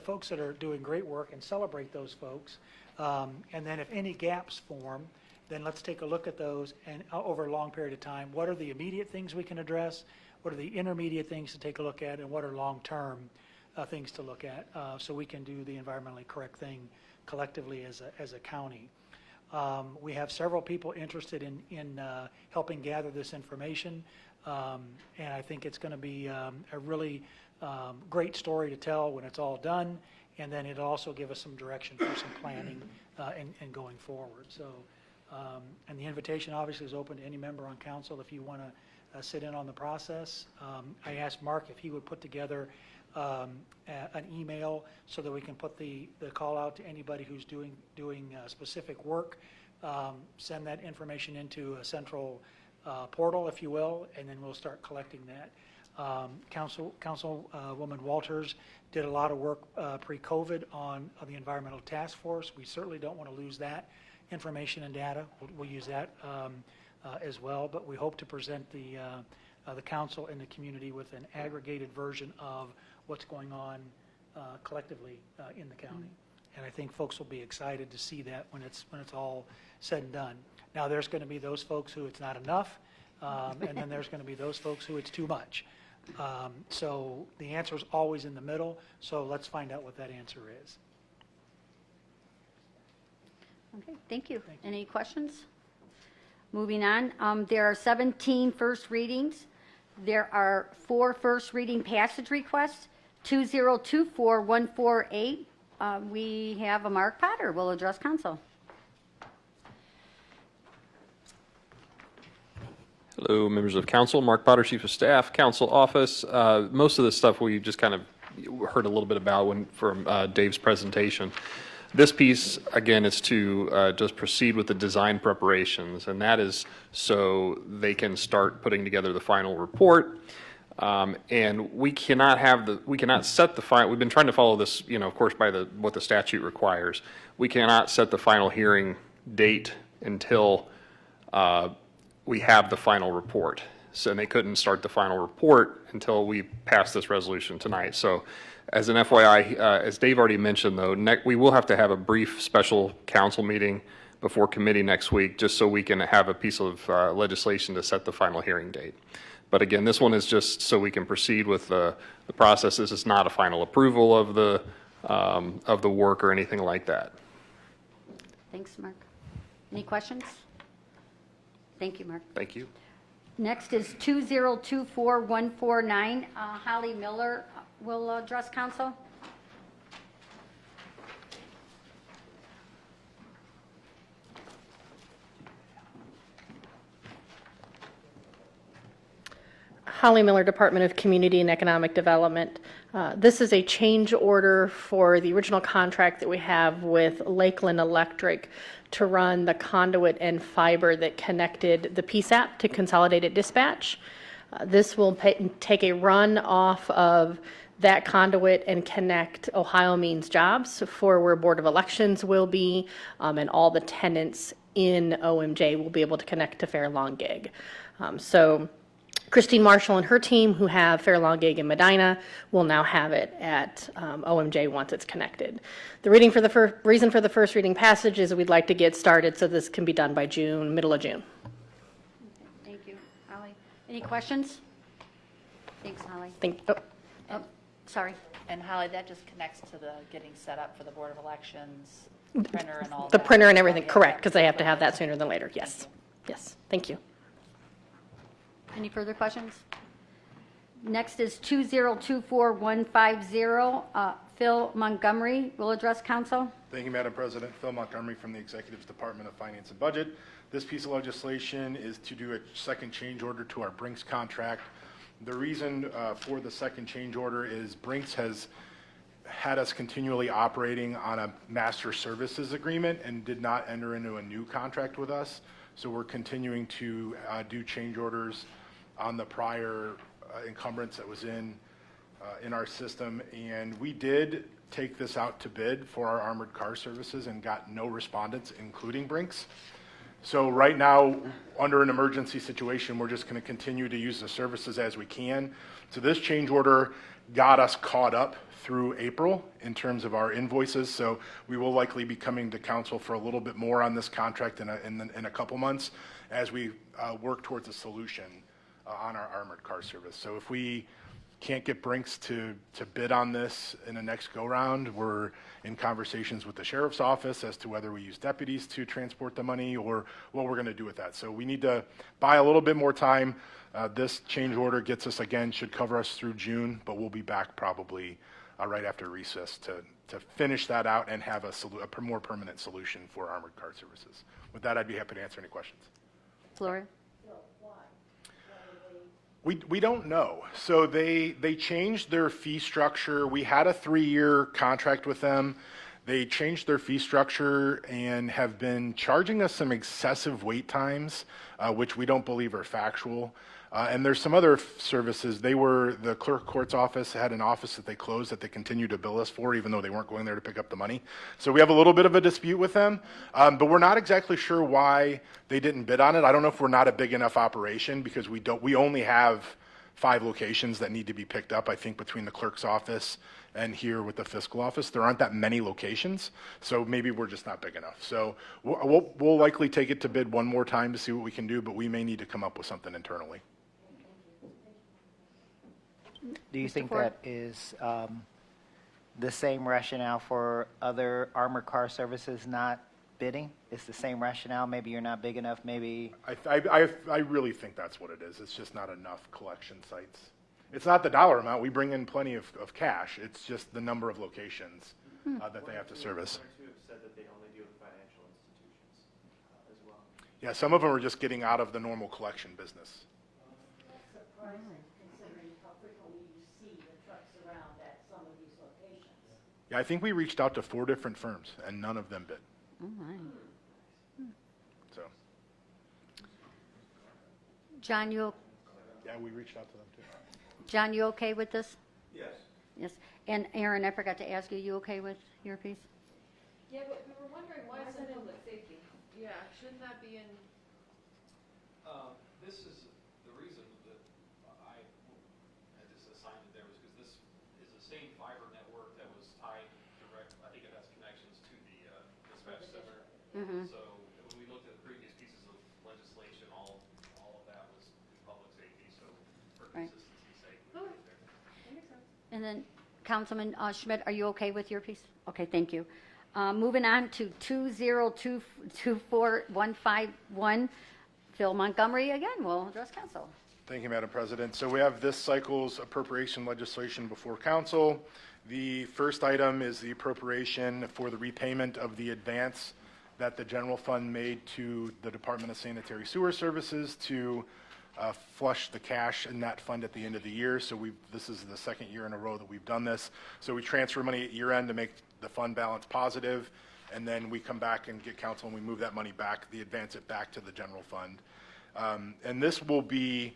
folks that are doing great work and celebrate those folks, and then if any gaps form, then let's take a look at those and over a long period of time, what are the immediate things we can address? What are the intermediate things to take a look at, and what are long-term things to look at, so we can do the environmentally correct thing collectively as a county. We have several people interested in helping gather this information, and I think it's going to be a really great story to tell when it's all done, and then it'll also give us some direction for some planning and going forward. So, and the invitation obviously is open to any member on council if you want to sit in on the process. I asked Mark if he would put together an email so that we can put the call out to anybody who's doing specific work. Send that information into a central portal, if you will, and then we'll start collecting that. Councilwoman Walters did a lot of work pre-COVID on the environmental task force. We certainly don't want to lose that information and data. We'll use that as well, but we hope to present the council and the community with an aggregated version of what's going on collectively in the county. And I think folks will be excited to see that when it's all said and done. Now, there's going to be those folks who it's not enough, and then there's going to be those folks who it's too much. So the answer is always in the middle, so let's find out what that answer is. Okay, thank you. Any questions? Moving on, there are 17 first readings. There are 4 first reading passage requests, 2024148. We have a Mark Potter will address council. Hello, members of council. Mark Potter, Chief of Staff, Council Office. Most of this stuff we just kind of heard a little bit about from Dave's presentation. This piece, again, is to just proceed with the design preparations, and that is so they can start putting together the final report. And we cannot set the final. We've been trying to follow this, of course, by what the statute requires. We cannot set the final hearing date until we have the final report. So they couldn't start the final report until we pass this resolution tonight. So, as an FYI, as Dave already mentioned, though, we will have to have a brief special council meeting before committee next week, just so we can have a piece of legislation to set the final hearing date. But again, this one is just so we can proceed with the process. This is not a final approval of the work or anything like that. Thanks, Mark. Any questions? Thank you, Mark. Thank you. Next is 2024149. Holly Miller will address council. Holly Miller, Department of Community and Economic Development. This is a change order for the original contract that we have with Lakeland Electric to run the conduit and fiber that connected the PSAP to Consolidated Dispatch. This will take a run off of that conduit and connect Ohio Means Jobs for where Board of Elections will be, and all the tenants in OMJ will be able to connect to Fair Long Gig. So Christine Marshall and her team, who have Fair Long Gig in Medina, will now have it at OMJ once it's connected. The reason for the first reading passage is we'd like to get started so this can be done by June, middle of June. Thank you, Holly. Any questions? Thanks, Holly. Oh, sorry. And Holly, that just connects to the getting set up for the Board of Elections, printer and all that. The printer and everything, correct, because they have to have that sooner than later, yes. Yes, thank you. Any further questions? Next is 2024150. Phil Montgomery will address council. Thank you, Madam President. Phil Montgomery from the Executive's Department of Finance and Budget. This piece of legislation is to do a second change order to our Brinks contract. The reason for the second change order is Brinks has had us continually operating on a master services agreement and did not enter into a new contract with us. So we're continuing to do change orders on the prior encumbrance that was in our system. And we did take this out to bid for our armored car services and got no respondents, including Brinks. So right now, under an emergency situation, we're just going to continue to use the services as we can. So this change order got us caught up through April in terms of our invoices. So we will likely be coming to council for a little bit more on this contract in a couple months as we work towards a solution on our armored car service. So if we can't get Brinks to bid on this in the next go-round, we're in conversations with the sheriff's office as to whether we use deputies to transport the money or what we're going to do with that. So we need to buy a little bit more time. This change order gets us, again, should cover us through June, but we'll be back probably right after recess to finish that out and have a more permanent solution for armored car services. With that, I'd be happy to answer any questions. Gloria? We don't know. So they changed their fee structure. We had a 3-year contract with them. They changed their fee structure and have been charging us some excessive wait times, which we don't believe are factual. And there's some other services. The clerk of court's office had an office that they closed that they continue to bill us for, even though they weren't going there to pick up the money. So we have a little bit of a dispute with them, but we're not exactly sure why they didn't bid on it. I don't know if we're not a big enough operation because we only have 5 locations that need to be picked up, I think, between the clerk's office and here with the fiscal office. There aren't that many locations, so maybe we're just not big enough. So we'll likely take it to bid one more time to see what we can do, but we may need to come up with something internally. Do you think that is the same rationale for other armored car services not bidding? It's the same rationale? Maybe you're not big enough, maybe? I really think that's what it is. It's just not enough collection sites. It's not the dollar amount. We bring in plenty of cash. It's just the number of locations that they have to service. Said that they only deal with financial institutions as well. Yeah, some of them are just getting out of the normal collection business. Yeah, I think we reached out to 4 different firms, and none of them bid. Oh, my. So, John, you yeah, we reached out to them too. John, you okay with this? Yes. Yes. And Aaron, I forgot to ask you, you okay with your piece? Yeah, but we were wondering, why is that in public safety? Yeah, shouldn't that be in? This is the reason that I had this assigned there was because this is the same fiber network that was tied direct. I think it has connections to the dispatch center. So when we looked at the previous pieces of legislation, all of that was public safety. So for consistency's sake, we put it there. That makes sense. And then Councilman Schmidt, are you okay with your piece? Okay, thank you. Moving on to 2024151, Phil Montgomery again will address council. Thank you, Madam President. So we have this cycle's appropriation legislation before council. The first item is the appropriation for the repayment of the advance that the general fund made to the Department of Sanitary Sewer Services to flush the cash in that fund at the end of the year. So this is the second year in a row that we've done this. So we transfer money at year end to make the fund balance positive, and then we come back and get council and we move that money back, advance it back to the general fund. And this will be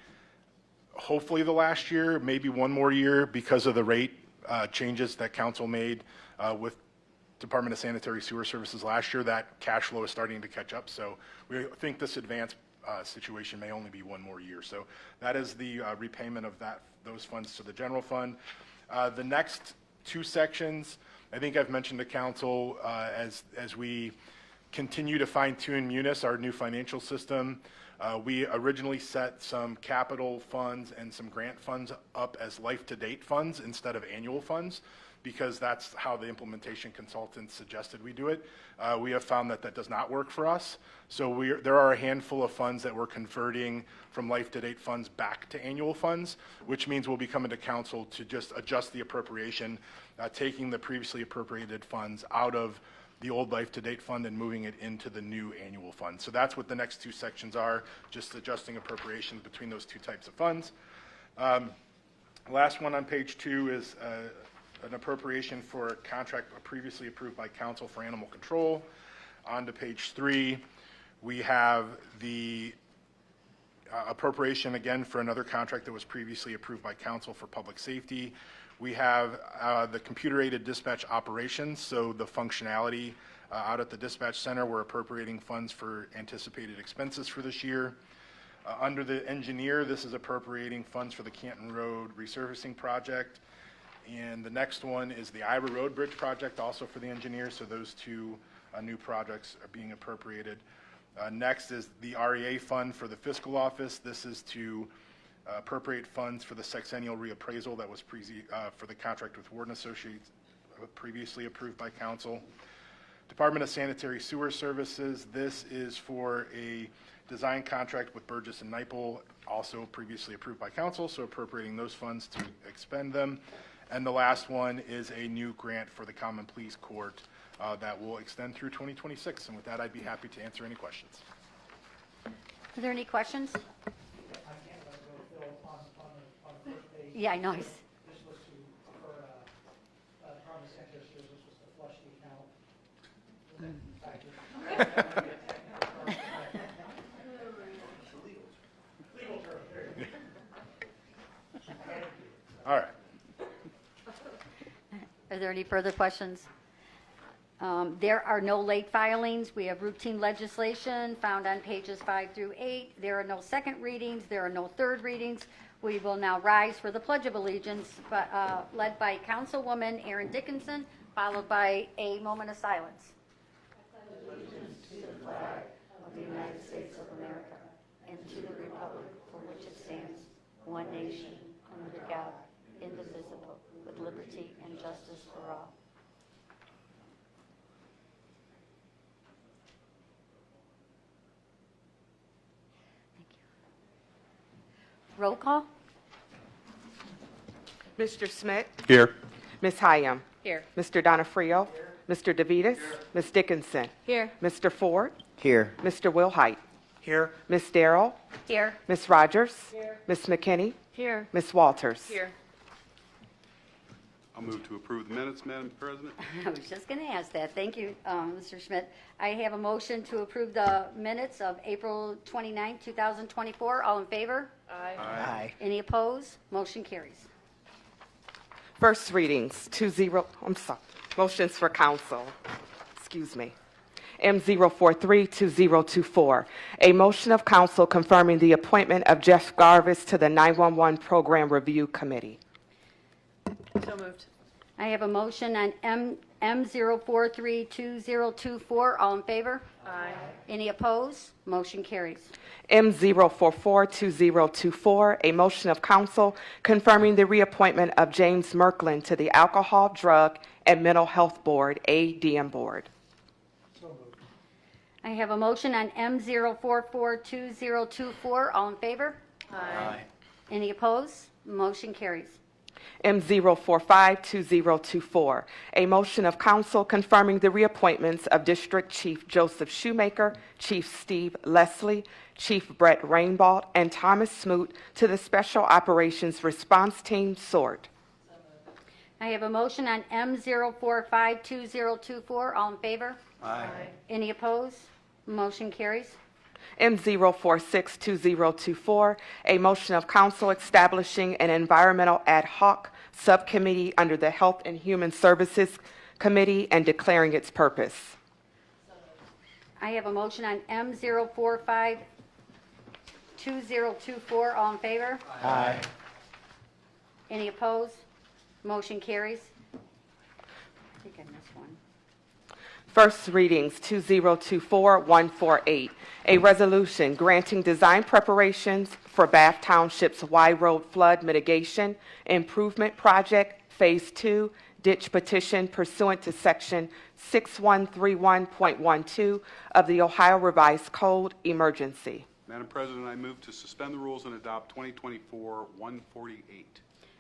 hopefully the last year, maybe one more year because of the rate changes that council made with Department of Sanitary Sewer Services last year. That cash flow is starting to catch up. So we think this advance situation may only be one more year. So that is the repayment of those funds to the general fund. The next 2 sections, I think I've mentioned to council as we continue to fine-tune Munis, our new financial system. We originally set some capital funds and some grant funds up as life-to-date funds instead of annual funds, because that's how the implementation consultants suggested we do it. We have found that that does not work for us. So there are a handful of funds that we're converting from life-to-date funds back to annual funds, which means we'll be coming to council to just adjust the appropriation, taking the previously appropriated funds out of the old life-to-date fund and moving it into the new annual fund. So that's what the next 2 sections are, just adjusting appropriations between those 2 types of funds. Last one on page 2 is an appropriation for a contract previously approved by council for animal control. On to page 3, we have the appropriation again for another contract that was previously approved by council for public safety. We have the computer-aided dispatch operations, so the functionality out at the dispatch center. We're appropriating funds for anticipated expenses for this year. Under the engineer, this is appropriating funds for the Canton Road resurfacing project. And the next one is the Ira Road Bridge project, also for the engineer, so those two new projects are being appropriated. Next is the REA fund for the fiscal office. This is to appropriate funds for the sexennial reappraisal that was for the contract with Warden Associates previously approved by council. Department of Sanitary Sewer Services, this is for a design contract with Burgess and Nyepel, also previously approved by council, so appropriating those funds to expend them. And the last one is a new grant for the Common Pleas Court that will extend through 2026. And with that, I'd be happy to answer any questions. Are there any questions? I can't let go, Phil, on the first page. Yeah, I know. This was to, for Department of Sanitary Services, this was to flush the account. Legal term, there you go. All right. Are there any further questions? There are no late filings. We have routine legislation found on pages 5 through 8. There are no second readings. There are no third readings. We will now rise for the Pledge of Allegiance, led by Councilwoman Erin Dickinson, followed by a moment of silence. I pledge allegiance to the flag of the United States of America and to the republic for which it stands, one nation, under God, indivisible, with liberty and justice for all. Roll call? Mr. Smith? Here. Ms. Hyam? Here. Mr. Donofrio? Mr. DeVitas? Ms. Dickinson? Here. Mr. Ford? Here. Mr. Wilhite? Here. Ms. Darrow? Here. Ms. Rogers? Here. Ms. McKinney? Here. Ms. Walters? Here. I'll move to approve the minutes, Madam President. I was just going to ask that. Thank you, Mr. Schmidt. I have a motion to approve the minutes of April 29, 2024. All in favor? Aye. Any opposed? Motion carries. First readings, motions for council. Excuse me. M0432024, a motion of council confirming the appointment of Jeff Garvis to the 911 Program Review Committee. So moved. I have a motion on M0432024. All in favor? Aye. Any opposed? Motion carries. M0442024, a motion of council confirming the reappointment of James Merklin to the Alcohol, Drug, and Mental Health Board, ADM Board. So moved. I have a motion on M0442024. All in favor? Aye. Any opposed? Motion carries. M0452024, a motion of council confirming the reappointments of District Chief Joseph Shoemaker, Chief Steve Leslie, Chief Brett Rainbolt, and Thomas Smoot to the Special Operations Response Team, SORT. I have a motion on M0452024. All in favor? Aye. Any opposed? Motion carries. M0462024, a motion of council establishing an environmental ad hoc subcommittee under the Health and Human Services Committee and declaring its purpose. I have a motion on M0452024. All in favor? Aye. Any opposed? Motion carries. I think I missed one. First readings, 2024-148, a resolution granting design preparations for Bath Township's Y Road Flood Mitigation Improvement Project, Phase 2, ditch petition pursuant to Section 6131.12 of the Ohio Revised Code, emergency. Madam President, I move to suspend the rules and adopt 2024-148.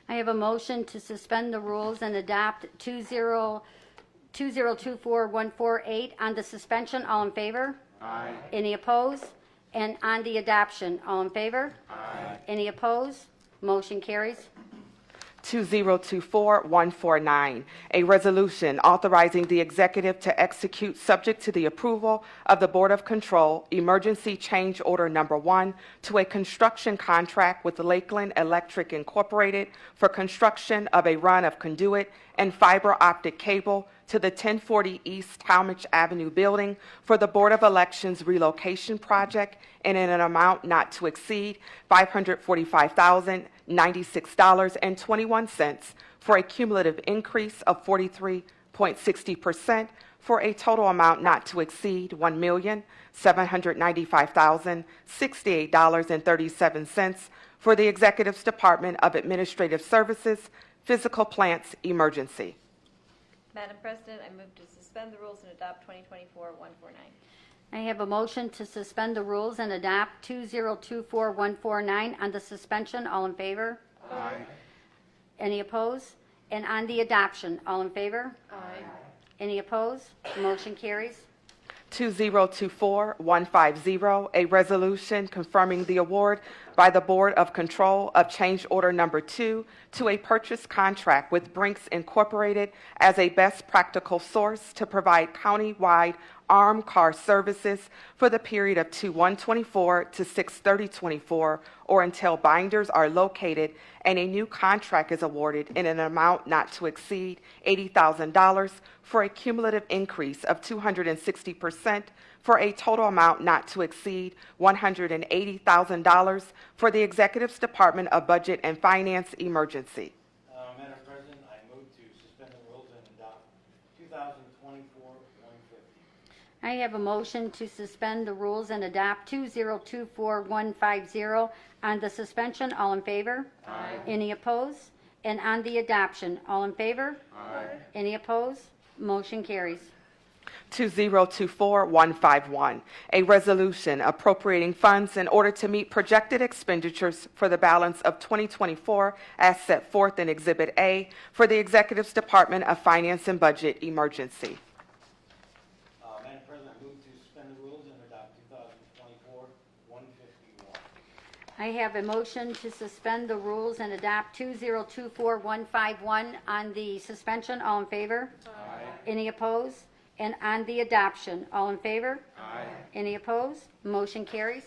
I have a motion to suspend the rules and adopt 2024-148 on the suspension. All in favor? Aye. Any opposed? And on the adoption, all in favor? Aye. Any opposed? Motion carries. 2024-149, a resolution authorizing the executive to execute, subject to the approval of the Board of Control, emergency change order number 1 to a construction contract with Lakeland Electric Incorporated for construction of a run of conduit and fiber optic cable to the 1040 East Talmadge Avenue building for the Board of Elections relocation project in an amount not to exceed $545,096.21 for a cumulative increase of 43.60% for a total amount not to exceed $1,795,068.37 for the Executive's Department of Administrative Services, Physical Plants Emergency. Madam President, I move to suspend the rules and adopt 2024-149. I have a motion to suspend the rules and adopt 2024-149 on the suspension. All in favor? Aye. Any opposed? And on the adoption, all in favor? Aye. Any opposed? Motion carries. 2024-150, a resolution confirming the award by the Board of Control of change order number 2 to a purchase contract with Brinks Incorporated as a best practical source to provide county-wide armed car services for the period of 2/1/24 to 6/30/24, or until binders are located and a new contract is awarded in an amount not to exceed $80,000 for a cumulative increase of 260% for a total amount not to exceed $180,000 for the Executive's Department of Budget and Finance emergency. Madam President, I move to suspend the rules and adopt 2024-150. I have a motion to suspend the rules and adopt 2024-150 on the suspension. All in favor? Aye. Any opposed? And on the adoption, all in favor? Aye. Any opposed? Motion carries. 2024-151, a resolution appropriating funds in order to meet projected expenditures for the balance of 2024 as set forth in Exhibit A for the Executive's Department of Finance and Budget emergency. Madam President, I move to suspend the rules and adopt 2024-151. I have a motion to suspend the rules and adopt 2024-151 on the suspension. All in favor? Aye. Any opposed? And on the adoption, all in favor? Aye. Any opposed? Motion carries.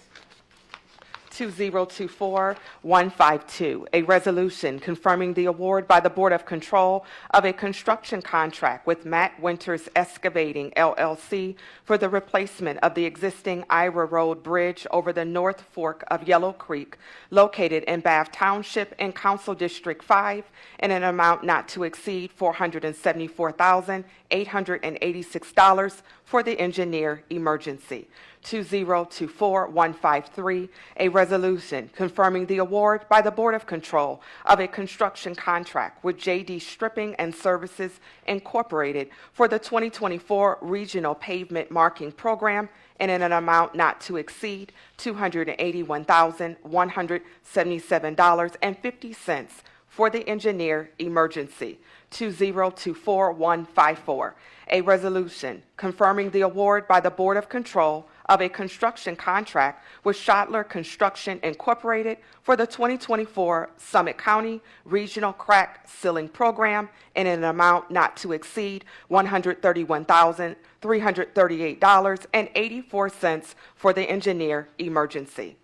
2024-152, a resolution confirming the award by the Board of Control of a construction contract with Matt Winters Excavating, LLC, for the replacement of the existing Ira Road Bridge over the North Fork of Yellow Creek, located in Bath Township in Council District 5, in an amount not to exceed $474,886 for the engineer emergency. 2024-153, a resolution confirming the award by the Board of Control of a construction contract with J.D. Stripping and Services Incorporated for the 2024 Regional Pavement Marking Program in an amount not to exceed $281,177.50 for the engineer emergency. 2024-154, a resolution confirming the award by the Board of Control of a construction contract with Schottler Construction Incorporated for the 2024 Summit County Regional Crack Sealing Program in an amount not to exceed $131,338.84 for the engineer emergency.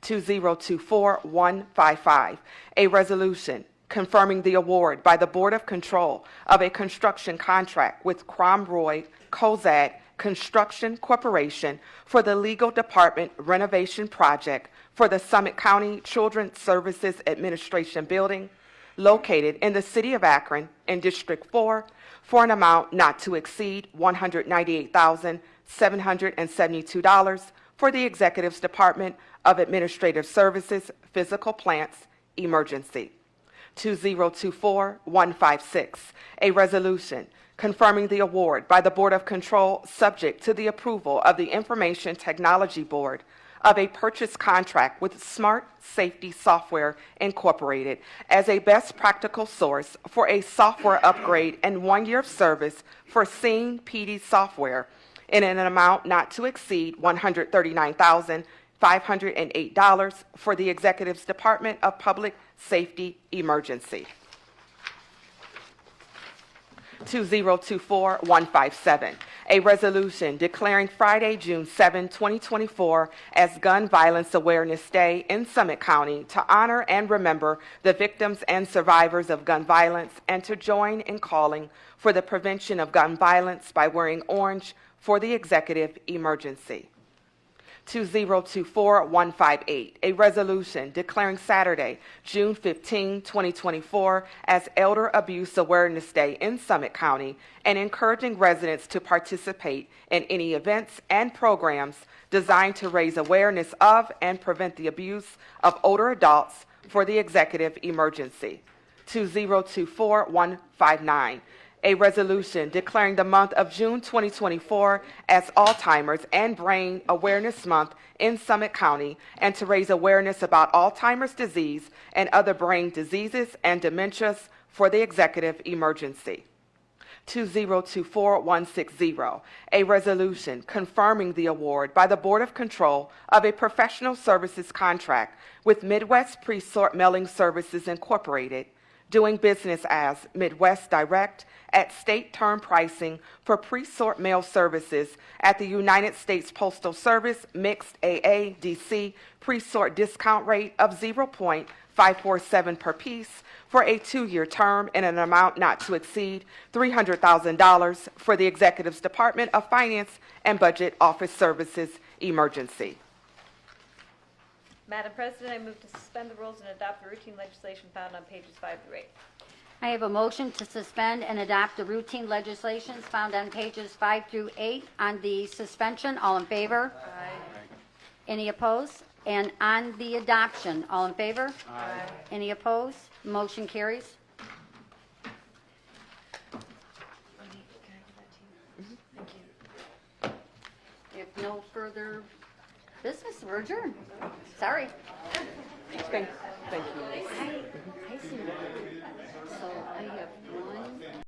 2024-155, a resolution confirming the award by the Board of Control of a construction contract with Cromroy Kozad Construction Corporation for the Legal Department renovation project for the Summit County Children's Services Administration Building, located in the City of Akron in District 4, for an amount not to exceed $198,772 for the Executive's Department of Administrative Services Physical Plants emergency. 2024-156, a resolution confirming the award by the Board of Control, subject to the approval of the Information Technology Board, of a purchase contract with Smart Safety Software Incorporated as a best practical source for a software upgrade and 1 year of service for Scene PD software in an amount not to exceed $139,508 for the Executive's Department of Public Safety emergency. 2024157, a resolution declaring Friday, June 7, 2024 as Gun Violence Awareness Day in Summit County to honor and remember the victims and survivors of gun violence and to join in calling for the prevention of gun violence by wearing orange for the executive emergency. 2024158, a resolution declaring Saturday, June 15, 2024 as Elder Abuse Awareness Day in Summit County and encouraging residents to participate in any events and programs designed to raise awareness of and prevent the abuse of older adults for the executive emergency. 2024159, a resolution declaring the month of June 2024 as Alzheimer's and Brain Awareness Month in Summit County and to raise awareness about Alzheimer's disease and other brain diseases and dementias for the executive emergency. 2024160, a resolution confirming the award by the Board of Control of a professional services contract with Midwest Pre-Sort Mailing Services Incorporated, doing business as Midwest Direct at state term pricing for pre-sort mail services at the United States Postal Service mixed AADC pre-sort discount rate of 0.547 per piece for a 2-year term in an amount not to exceed $300,000 for the Executive's Department of Finance and Budget Office Services emergency. Madam President, I move to suspend the rules and adopt the routine legislation found on pages 5 through 8. I have a motion to suspend and adopt the routine legislations found on pages 5 through 8 on the suspension. All in favor? Aye. Any opposed? And on the adoption, all in favor? Aye. Any opposed? Motion carries. If no further business, we're adjourned. Sorry. Thank you. I see. So I have one.